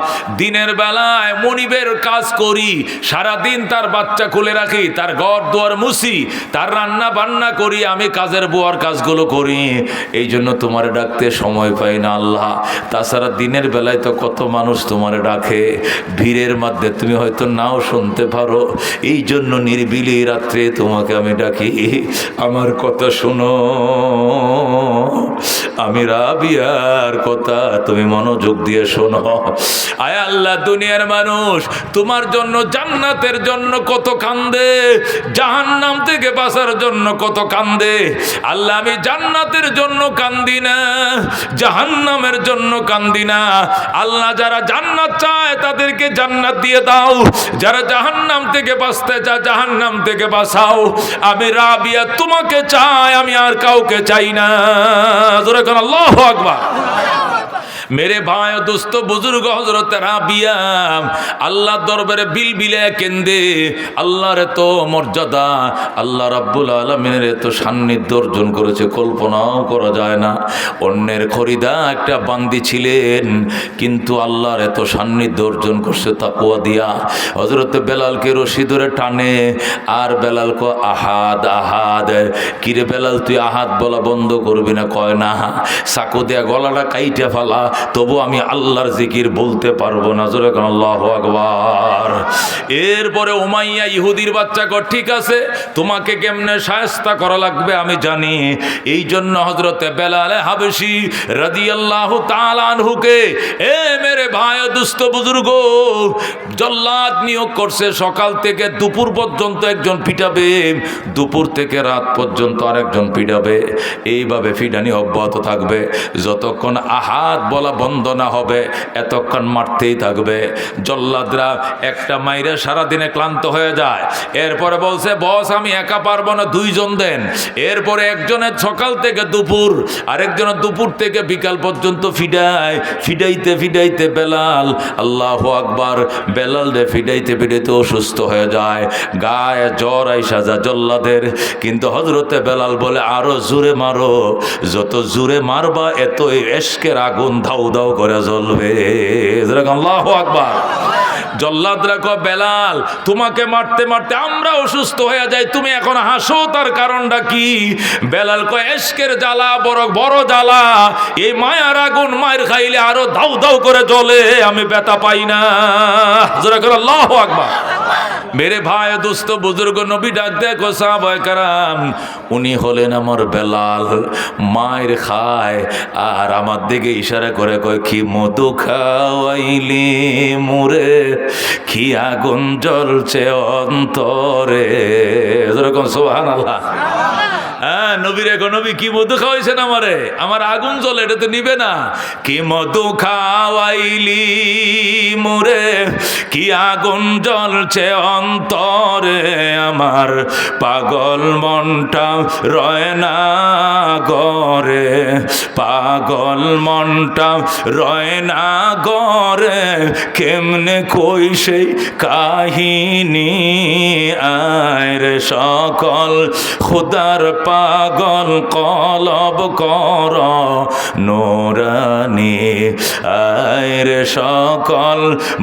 দিনের বেলায় মনিবের কাজ করি, সারা দিন তার বাচ্চা খুলে রাখি, তার ঘর দুয়ার মুছি, তার রান্না বান্না করি, আমি কাজের বুয়ার কাজগুলো করি, এই জন্য তোমারে ডাকতে সময় পাই না আল্লাহ। তাছাড়া দিনের বেলায় তো কত মানুষ তোমারে ডাকে, ভিড়ের মধ্যে তুমি হয়তো নাও শুনতে পারো, এই জন্য নিরিবিলি রাত্রে তোমাকে আমি ডাকি। আমার কথা শোনো, আমি রাবিয়ার কথা তুমি মনোযোগ দিয়ে শোনো। আয় আল্লাহ, দুনিয়ার মানুষ তোমার জন্য জান্নাতের জন্য কত কান্দে, জাহান্নাম থেকে বাঁচার জন্য কত কান্দে। আল্লাহ, আমি জান্নাতের জন্য কান্দি না, জাহান্নামের জন্য কান্দি না। আল্লাহ, যারা জান্নাত চায় তাদেরকে জান্নাত দিয়ে দাও, যারা জাহান্নাম থেকে বাঁচতে চায় জাহান্নাম থেকে বাঁচাও। আমি রাবিয়া তোমাকে চাই, আমি আর কাউকে চাই না। জোরে কোন আল্লাহু আকবার। मेरे भाई दोस्तों बुजुर्ग हजरत राबिया আল্লাহ দরবারে বিলবিলে কেন্দে। আল্লাহর এত মর্যাদা, আল্লাহ রাব্বুল আলামিনের এত সান্নিধ্য অর্জন করেছে, কল্পনাও করা যায় না। অন্যের খরিদা একটা বান্দি ছিলেন, কিন্তু আল্লাহর এত সান্নিধ্য অর্জন করছে তাকওয়া দিয়া। হযরত বেলালকে রশি ধরে টানে, আর বেলাল কয় আহাদ আহাদ। কিরে বেলাল, তুই আহাদ বলা বন্ধ করবি না? কয় না, চাকু দেয়া গলাটা কাইটা ফেলা, তবু আমি আল্লাহর জিকির বলতে পারবো না। জোরে কোন আল্লাহু আকবার। এরপরে উমাইয়া ইহুদির বাচ্চা কর, ঠিক আছে তোমাকে কেমনে শায়েস্তা করা লাগবে আমি জানি। এই জন্য হযরতে বেলাল হাবশী রাদিয়াল্লাহু তাআলা আনহুকে, এ মেরে ভাই দুস্থ বুজুর্গ, জল্লাদ নিয়োগ করছে। সকাল থেকে দুপুর পর্যন্ত একজন পিটাবে, দুপুর থেকে রাত পর্যন্ত আরেকজন পিটাবে। এইভাবে পিটানি অব্যাহত থাকবে, যতক্ষণ আহাদ বলা বন্ধ না হবে এতক্ষণ মারতেই থাকবে। জল্লাদরা একটা মাইরে সারাদিনে ক্লান্ত হয়ে যায়। এরপরে বলছে, বস আমি একা পারবো না, দুইজন দেন। এরপরে একজনের সকাল থেকে দুপুর, আরেকজনের দুপুর থেকে বিকাল পর্যন্ত ফিডাইতে ফিডাইতে বেলাল, আল্লাহু আকবার, বেলাল রে ফিডাইতে ফিডাইতে অসুস্থ হয়ে যায়, গায়ে জ্বর আইসা যায় জল্লাদের। কিন্তু হযরতে বেলাল বলে, আরো জোরে মারো, যত জোরে মারবা এত এশকের আগুন ধাউ ধাউ করে জ্বলবে। আল্লাহু আকবার। জল্লাদরা কয়, বেলাল তোমাকে মারতে মারতে আমরা অসুস্থ হয়ে যাই, তুমি এখন হাসো, তার কারণটা কি? বেলাল কয়, এশকের জ্বালা বড় বড় জ্বালা, এই মায়ার আগুন মায়ের খাইলে আরো দাউ দাউ করে জ্বলে, আমি ব্যথা পাই না। জোরে করে আল্লাহু আকবার। মেরে ভাই দোস্ত বুজুর্গ, নবী ডাক দেখো সাহাবায়ে কেরাম, উনি হলেন আমার বেলাল, মায়ের খায় আর আমার দিকে ইশারা করে কয়, কি মধু খাওয়াইলি মুরে, কি আগুন জ্বলছে অন্তরে। যেরকম সুবহানাল্লাহ। হ্যাঁ, নবী রেখো, নবী কি মধু খাওয়াইছেন আমারে, আমার আগুন জ্বলে, এটা তো নিবে না। কি মধু খাওয়াইলি মুরে, কি আগুন জ্বলছে অন্তরে, আমার পাগল মনটা রয় না গরে, পাগল মনটা রয় না গরে, কেমনে কই সেই কাহিনী, আয়ের সকল খুদার পাগল কলব কর নোরানি, আয়ের সকল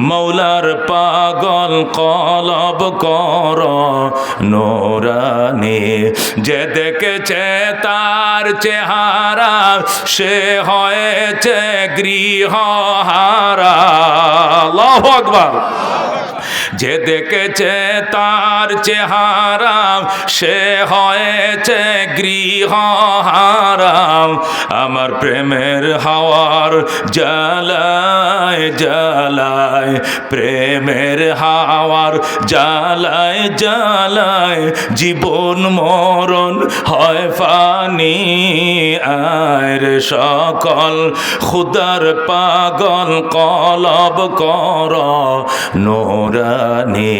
মৌলার পাগল কলব কর নোরানি, যে দেখেছে তার চেহারা সে হয়েছে গৃহহারা। আল্লাহু আকবার। যে দেখেছে তার চেহারা সে হয়েছে গৃহহারা, আমার প্রেমের হাওয়ার জ্বালায় জ্বালায়, প্রেমের হাওয়ার জ্বালায় জ্বালায়, জীবন মরণ হয় ফানি, আয়ের সকল খুদার পাগল কলব কর নোরানি,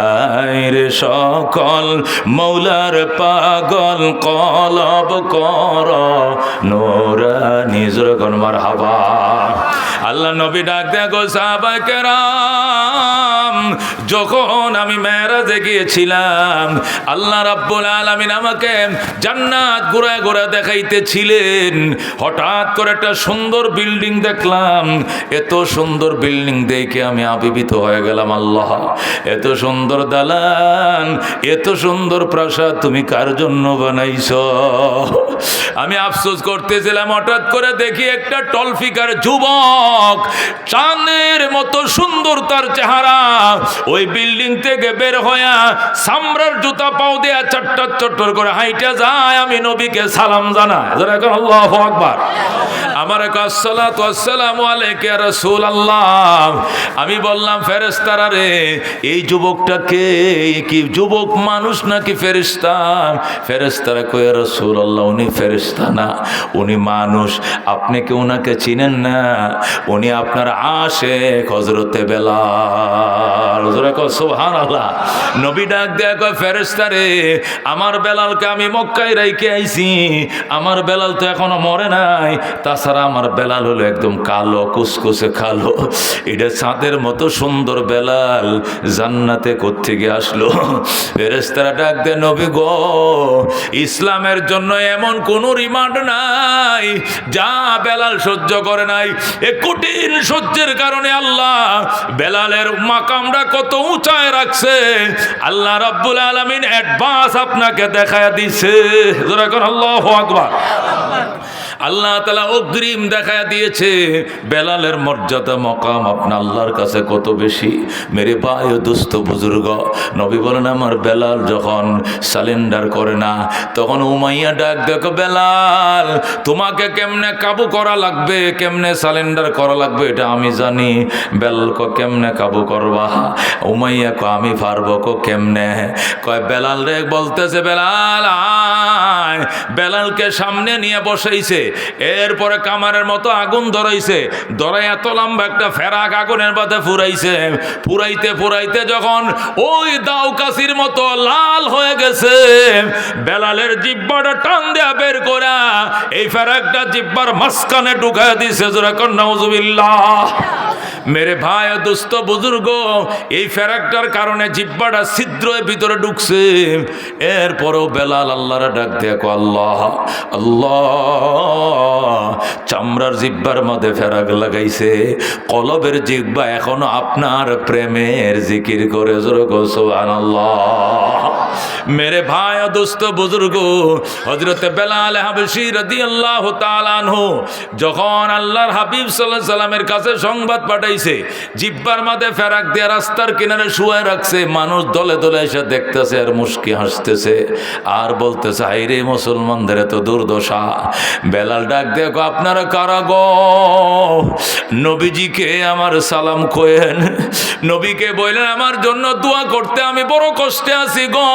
আয়ের সকল মৌলার পাগল কলব কর নোরানি। জোরে কোন মারহাবা। আল্লাহ নবী ডাক দেখো সাহাবায়ে কেরাম, যখন আমি মেরাজে গিয়েছিলাম আল্লাহ রাব্বুল আলামিন আমাকে জান্নাত ঘুরায় ঘুরায় দেখাইতেছিলেন। হঠাৎ করে একটা সুন্দর বিল্ডিং দেখলাম। এত সুন্দর বিল্ডিং দেখে আমি আবির্ভূত হয়ে গেলাম। আল্লাহ, এত সুন্দর দালান, এত সুন্দর প্রাসাদ তুমি কার জন্য বানাইছো? আমি আফসোস করতেছিলাম, হঠাৎ করে দেখি একটা টলফিকার যুবক, চাঁদের মতো সুন্দর তার চেহারা, ওই বিল্ডিং থেকে বের হইয়া সামরার জুতা পাও দেয়া চট্টর চট্টর করে হাইটা যায়। আমি নবীকে সালাম জানাই, যারা এখন আল্লাহু আকবার। আমার আসসালাতু ওয়াসসালামু আলাইকা ইয়া রাসূলুল্লাহ। আমি বললাম, ফেরেশতারা রে, এই যুবকটা কে? কি যুবক মানুষ নাকি ফেরেশতা? ফেরেশতারা কয়, ইয়া রাসূলুল্লাহ, উনি ফেরেশতা না, উনি মানুষ। আপনি কি ওনাকে চিনেন না? উনি আপনার আশিক হযরতে বেলাল। যারা কয় সুবহানাল্লাহ। নবী ডাক দেয়া কয়, ফেরেশতা রে, আমার বেলালকে আমি মক্কায় রাইখে আইছি। আমার বেলাল তো এখনো মরে নাই। তাছাড়া আমার বেলাল হলো একদম কালো, কুসকুসে কালো। এটা চাঁদের মতো সুন্দর বেলাল জান্নাতে কোত্থেকে আসলো? ফেরেশতারা ডাক দেয়, নবী গো, ইসলামের জন্য এমন কোন রিমান্ড নাই যা বেলাল সহ্য করে নাই। এ কঠিন সহ্যের কারণে আল্লাহ বেলালের মাকামটা কত উঁচায় রাখছে। আল্লাহ রাব্বুল আলামিন অ্যাডভান্স আপনাকে দেখায় দিছে। আল্লাহু আকবার। আল্লাহ তাআলা অগ্রিম দেখায় দিয়েছে বেলালের মর্যাদা মকাম আপনার আল্লাহর কাছে কত বেশি। মেরে ভাই ও দোস্ত বুজুর্গ, নবী বলেন, আমার বেলাল যখন সালেন্ডার করে না, তখন উমাইয়া ডাক দেখো, বেলাল তোমাকে কেমনে কাবু করা লাগবে, কেমনে সালেন্ডার করা লাগবে এটা আমি জানি। বেলাল কো কেমনে কাবু করবা? উমাইয়া কো আমি পারবো। কো কেমনে? কয় বেলাল রে বলতেছে, বেলাল আয়। বেলালকে সামনে নিয়ে বসাইছে, এরপরে কামারের মতো আগুন ধরাইছে, ধরাই এত লম্বা একটা ফেরাক আগুনের মধ্যে ফুরাইছে। ফুরাইতে ফুরাইতে যখন ওই দাও কাশির মতো লাল হয়ে গেছে, বেলালের জিহ্বাটা টান দেয়া বের করা এই ফেরাকটা জিহ্বার মাঝখানে ঢুকায় দিছে। জোরে কর নাউজুবিল্লাহ। মেরে ভাই দোস্ত বুজুর্গ, এই ফেরাকটার কারণে জিহ্বাটা ছিদ্রের ভিতরে ঢুকছে। এরপরও বেলাল আল্লাহর ডাক দেখো, আল্লাহ আল্লাহ। চামড়ার জিহ্বার মধ্যে ফেরাক লাগাইছে, কলবের জিহ্বা এখনো আপনার প্রেমের জিকির করে। জোরে কর সুবহানাল্লাহ। মেরে ভাই দোস্ত বুজুর্গ, হযরতে বেলাল হাবশী রাদিয়াল্লাহু তাআলা আনহু যখন আল্লাহর হাবিব সাল্লাল্লাহু আলাইহি সাল্লামের কাছে সংবাদ পাঠাইছে, জিহ্বার মাঝে ফেরাক দিয়ে রাস্তার কিনারে শুয়ে রাখছে, মানুষ দলে দলে এসে দেখতেছে আর মুস্কি হাসতেছে আর বলতেছে, হায়রে মুসলমানদের এত দুর্দশা। বেলাল ডাক দেখো, আপনারা কারা গো? নবীজিকে আমার সালাম কয়েন। নবীকে বললেন, আমার জন্য দোয়া করতে, আমি বড় কষ্টে আছি গো।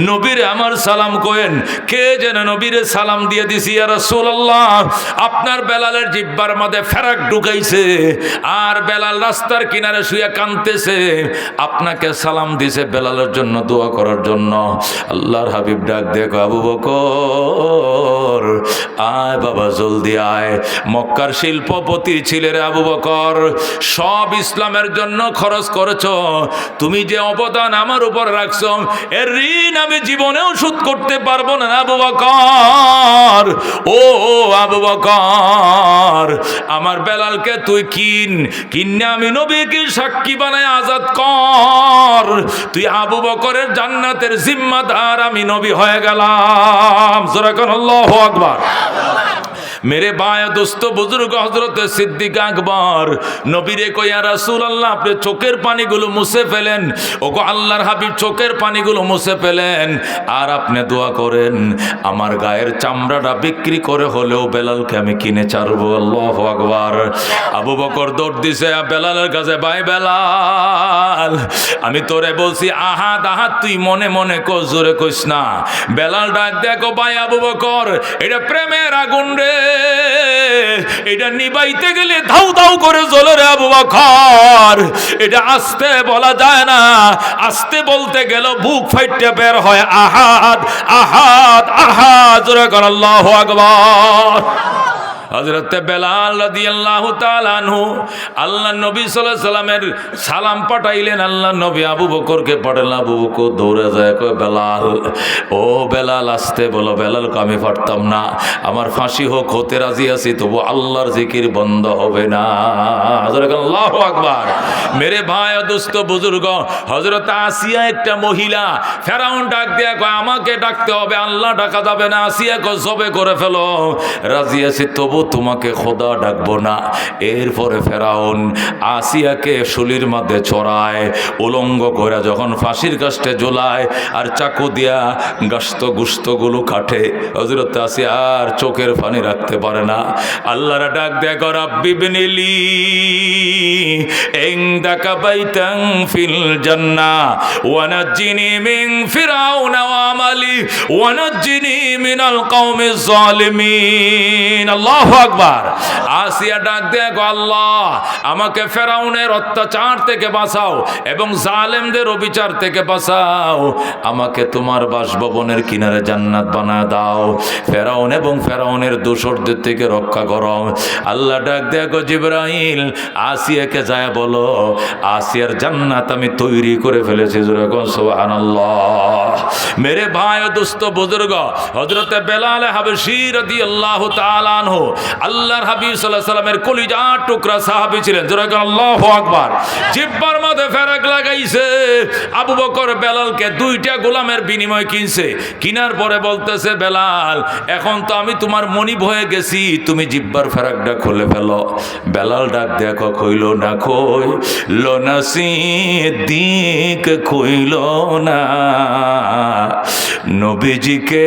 নবীরে আমার সালাম কয়েন। কে যেন নবীরে সালাম দিয়ে দিছি, ইয়া রাসূলুল্লাহ, আপনার বেলালের জিহ্বার মধ্যে ফেরাক ঢুকাইছে আর বেলাল রাস্তার কিনারে শুয়ে কাঁদতেছে, আপনাকে সালাম দিছে বেলালের জন্য দোয়া করার জন্য। আল্লাহর হাবিব ডাক দেখো, আবু বকর আয় বাবা, জলদি আয়। মক্কার শিল্পপতি ছিলে রে আবু বকর, সব ইসলামের জন্য খরচ করেছো, তুমি যে অবদান আমার উপর রাখছো এর ঋণ আমি জীবনেও শোধ করতে পারবো না আবু বকর। ও আবু বকর, আমার বেলালকে তুই কিনে আমি নবীকে সাক্ষী বানায় আজাদ কর। তুই আবু বকরের জান্নাতের জিম্মাদার, আমি নবী হয়ে গেলাম। জোরে কর আল্লাহু আকবার। मेरे भाई दोस्तों बुजुर्ग हजरत सिद्दीक আকবর নবীরে কইয়া রাসূলুল্লাহ আপনি চোখের পানিগুলো মুছে ফেলেন। ওগো আল্লাহর হাবিব চোখের পানিগুলো মুছে ফেলেন আর আপনি দোয়া করেন আমার গায়ের চামড়াটা বিক্রি করে হলেও বেলালকে আমি কিনে ছাড়বো। আল্লাহু আকবার। আবু বকর দৌড় দিছে বেলালের কাছে, ভাই বেলাল আমি তোরে বলছি আহাদ আহাদ, তুই মনে মনে কস, জোরে কইস না। বেলাল ডাক দেখো, ভাই আবু বকর এটা প্রেমের আগুন রে, এটা নিবাইতে গেলে ধাউ ধাউ করে জ্বলে রে আবু বকর, এটা আস্তে বলা যায় না, আস্তে বলতে গেল বুক ফাইটে বের হয় আহাদ আহাদ আহাদ। জোরে কর আল্লাহু আকবার। হযরত বেলাল রাদিয়াল্লাহু তাআলা আনহু আল্লাহ নবী সাল্লাল্লাহু আলাইহি সাল্লামের সালাম পাঠাইলেন। আল্লাহ নবী আবু বকরকে পাঠালেন। আবু বকর দৌড়ে যায়, কয় বেলাল, ও বেলাল আসতে বলো। বেলাল আমি পারতাম না, আমার ফাঁসি হোক, হতে রাজি আছি, তবু আল্লাহর জিকির বন্ধ হবে না। আল্লাহু আকবার। মেরে ভাই ও দোস্ত বুজুর্গ, হযরত আসিয়া একটা মহিলা, ফেরাউন ডাক দেয়া কয় আমাকে ডাকতে হবে, আল্লাহ ডাকা যাবে না। আসিয়া কয় জবে করে ফেলো, রাজি আছি, তবু তোমাকে খোদা ডাকবো না। এরপরে ফেরাউন আসিয়াকে শুলির মধ্যে চড়ায়, উলঙ্গ করে যখন ফাঁসির কাস্টে ঝোলায় আর চাকু দিয়া গুস্তগুলো কাটে, হযরত আসিয়া আর চোখের পানি রাখতে পারে না। আল্লাহর ডাক দেয়া কর, রাব্বি বিনিলি ইনদাকা বাইতান ফিল জান্নাহ ওয়া নাজ্জিনি মিন ফিরাউনা ওয়া আমালি ওয়া নাজ্জিনি মিনাল কওমিজ জালিমিন। আল্লাহু আকবার। আসিয়া ডাক দেয়া গো, আল্লাহ আমাকে ফেরাউনের অত্যাচার থেকে বাঁচাও এবং জালেমদের অবিচার থেকে বাঁচাও, আমাকে তোমার বাসভবনের কিনারে জান্নাত বানায় দাও, ফেরাউন এবং ফেরাউনের দোসরদের থেকে রক্ষা করো। আল্লাহ ডাক দেয়া গো, জিবরাইল আসিয়াকে যায় বলো, আসিয়ার জান্নাত আমি তৈরি করে ফেলেছি। সুবহানাল্লাহ। মেরে ভাই ও দোস্ত বুজুর্গ, হযরত বেলাল হাবশী রাদিয়াল্লাহু তাআলা আনহু আল্লাহর হাবিব সাল্লাল্লাহু আলাইহি সাল্লামের কলিজার টুকরা সাহাবী ছিলেন। জোরে বলেন আল্লাহু আকবার। জিহ্বার মধ্যে ফেরাক লাগাইছে। আবু বকর বেলালকে 2টা গোলামের বিনিময় কিনছে। কিনার পরে বলতেছে, বেলাল এখন তো আমি তোমার মনিব হয়ে গেছি, তুমি জিহ্বার ফেরাকটা খুলে ফেলো। বেলাল ডাক দেখো, কইল না, কইল না সিদ্দিক, কইল না নবীজিকে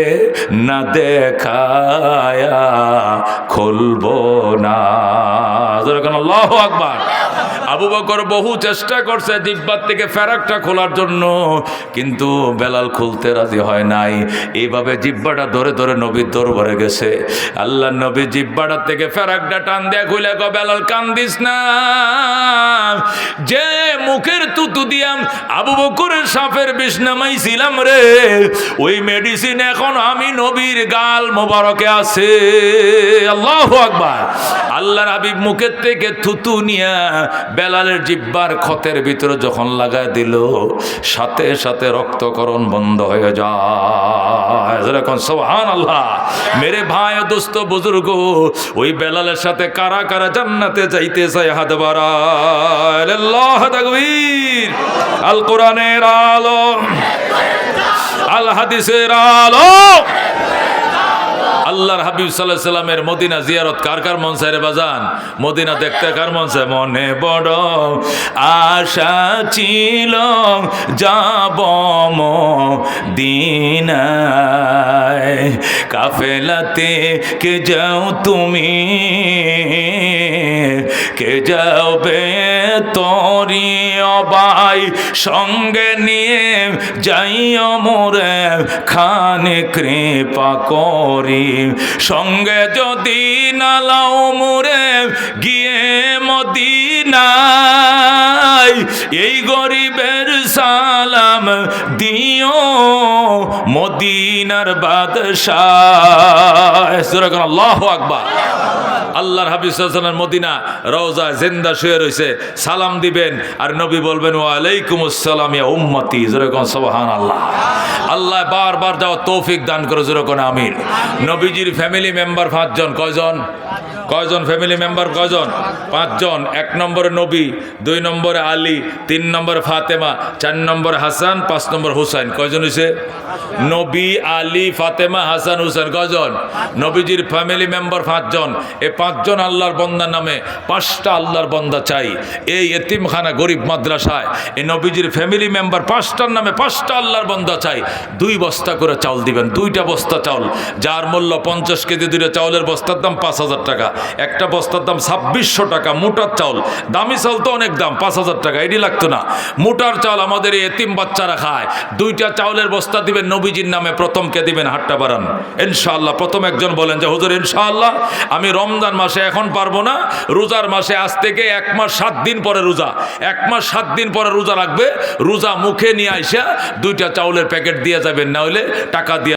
না দেখায়া খুলবো না। আল্লাহু আকবার। আবু বকর বহু চেষ্টা করছে জিহ্বার থেকে ফেরাকটা খোলার জন্য, কিন্তু বেলাল খুলতে রাজি হয় নাই। এইভাবে জিহ্বাটা ধরে ধরে নবীর দরবারে গেছে। আল্লাহ নবী জিহ্বাটা থেকে ফেরাকটা টান দেয়া খুলে কয়, বেলাল কান্দিস না, যে মুখের তুতু দিয়াম আবু বকরের সাপের বিষ নামাইছিলাম রে, ওই মেডিসিন এখন আমি নবীর গাল মোবারকে আছে। আল্লাহু আকবার। আল্লাহর হাবিব মুখের থেকে থুতু নিয়া বেলালের জিহ্বার ক্ষতের ভিতরে যখন লাগায় দিল, সাথে সাথে রক্তকরণ বন্ধ হয়ে যায়। যেরকম সুবহানাল্লাহ। মেরে ভাই ও দোস্ত বুজুর্গ, ওই বেলালের সাথে কারা কারা জান্নাতে যাইতে চায়? হাত বাড়ায়। আল্লাহু তাকবীর। আল কোরআনের আলো, আল হাদিসের আলো। আল্লাহর হাবিব সাল্লাল্লাহু আলাইহি সাল্লামের মদিনা জিয়ারত কার কার মন চায় রে বাজান? মদিনা দেখতে কার মন চায়? মনে বড় আশা ছিল যাব মদিনায়, কাফেলাতে কে যাও তুমি, কে যাবে তোরি অবাই, সঙ্গে নিয়ে যাইও মোরে খানে কৃপা করি, সঙ্গে যদি নালাও মোরে গিয়ে মদিনায়, এই গরিবের সালাম দিও মদিনার বাদশাহ। আল্লাহু আকবার। আল্লাহর হাবিব সাল্লাল্লাহু আলাইহি ওয়াসাল্লাম মদিনা রওজা জিন্দা শুয়ে রয়েছে, সালাম দিবেন আর নবী বলবেন ওয়া আলাইকুমুস সালাম ইয়া উম্মতি। যেরকম সুবহানাল্লাহ। আল্লাহ বারবার যাও তৌফিক দান করে, যেরকম আমিন। নবীজির ফ্যামিলি মেম্বার 5 জন। কয়জন? কয়জন ফ্যামিলি মেম্বার? কয়জন? 5 জন। 1 নম্বরে নবী, 2 নম্বরে আলী, 3 নম্বরে ফাতেমা, 4 নম্বরে হাসান, 5 নম্বর হুসাইন। কয়জন হয়েছে? নবী, আলী, ফাতেমা, হাসান, হুসাইন। কয়জন? নবীজির ফ্যামিলি মেম্বার 5 জন। এই 5 জন আল্লাহর বন্দার নামে 5টা আল্লাহর বন্দা চাই। এই এতিমখানা গরিব মাদ্রাসায় এই নবীজির ফ্যামিলি মেম্বার 5টার নামে 5টা আল্লাহর বন্দা চাই। 2 বস্তা করে চাউল দিবেন, 2টা বস্তা চাউল, যার মূল্য 50 কেজি। 2টা চাউলের বস্তার দাম 5000 টাকা। একটা বস্তার দাম 2600 টাকা। মোটার চাউল, দামি চাউল তো অনেক দাম, 5000 টাকা। এটি লাগতো না। মোটার চাউল আমাদের এই এতিম বাচ্চারা খায়। 2টা চাউলের বস্তা দিবেন নবীজির নামে। প্রথমকে দিবেন, হাতটা বাড়ান ইনশাআল্লাহ। প্রথম একজন বলেন যে হুজুর ইনশাআল্লাহ আমি রমজান মাসে এখন পারবো না, রোজার মাসে আজ থেকে 1 মাস 7 দিন পরে রোজা, 1 মাস 7 দিন পরে রোজা রাখবে। রোজা মুখে নিয়ে আইসা 2টা চাউলের প্যাকেট দিয়ে যাবেন, না হলে টাকা দিয়ে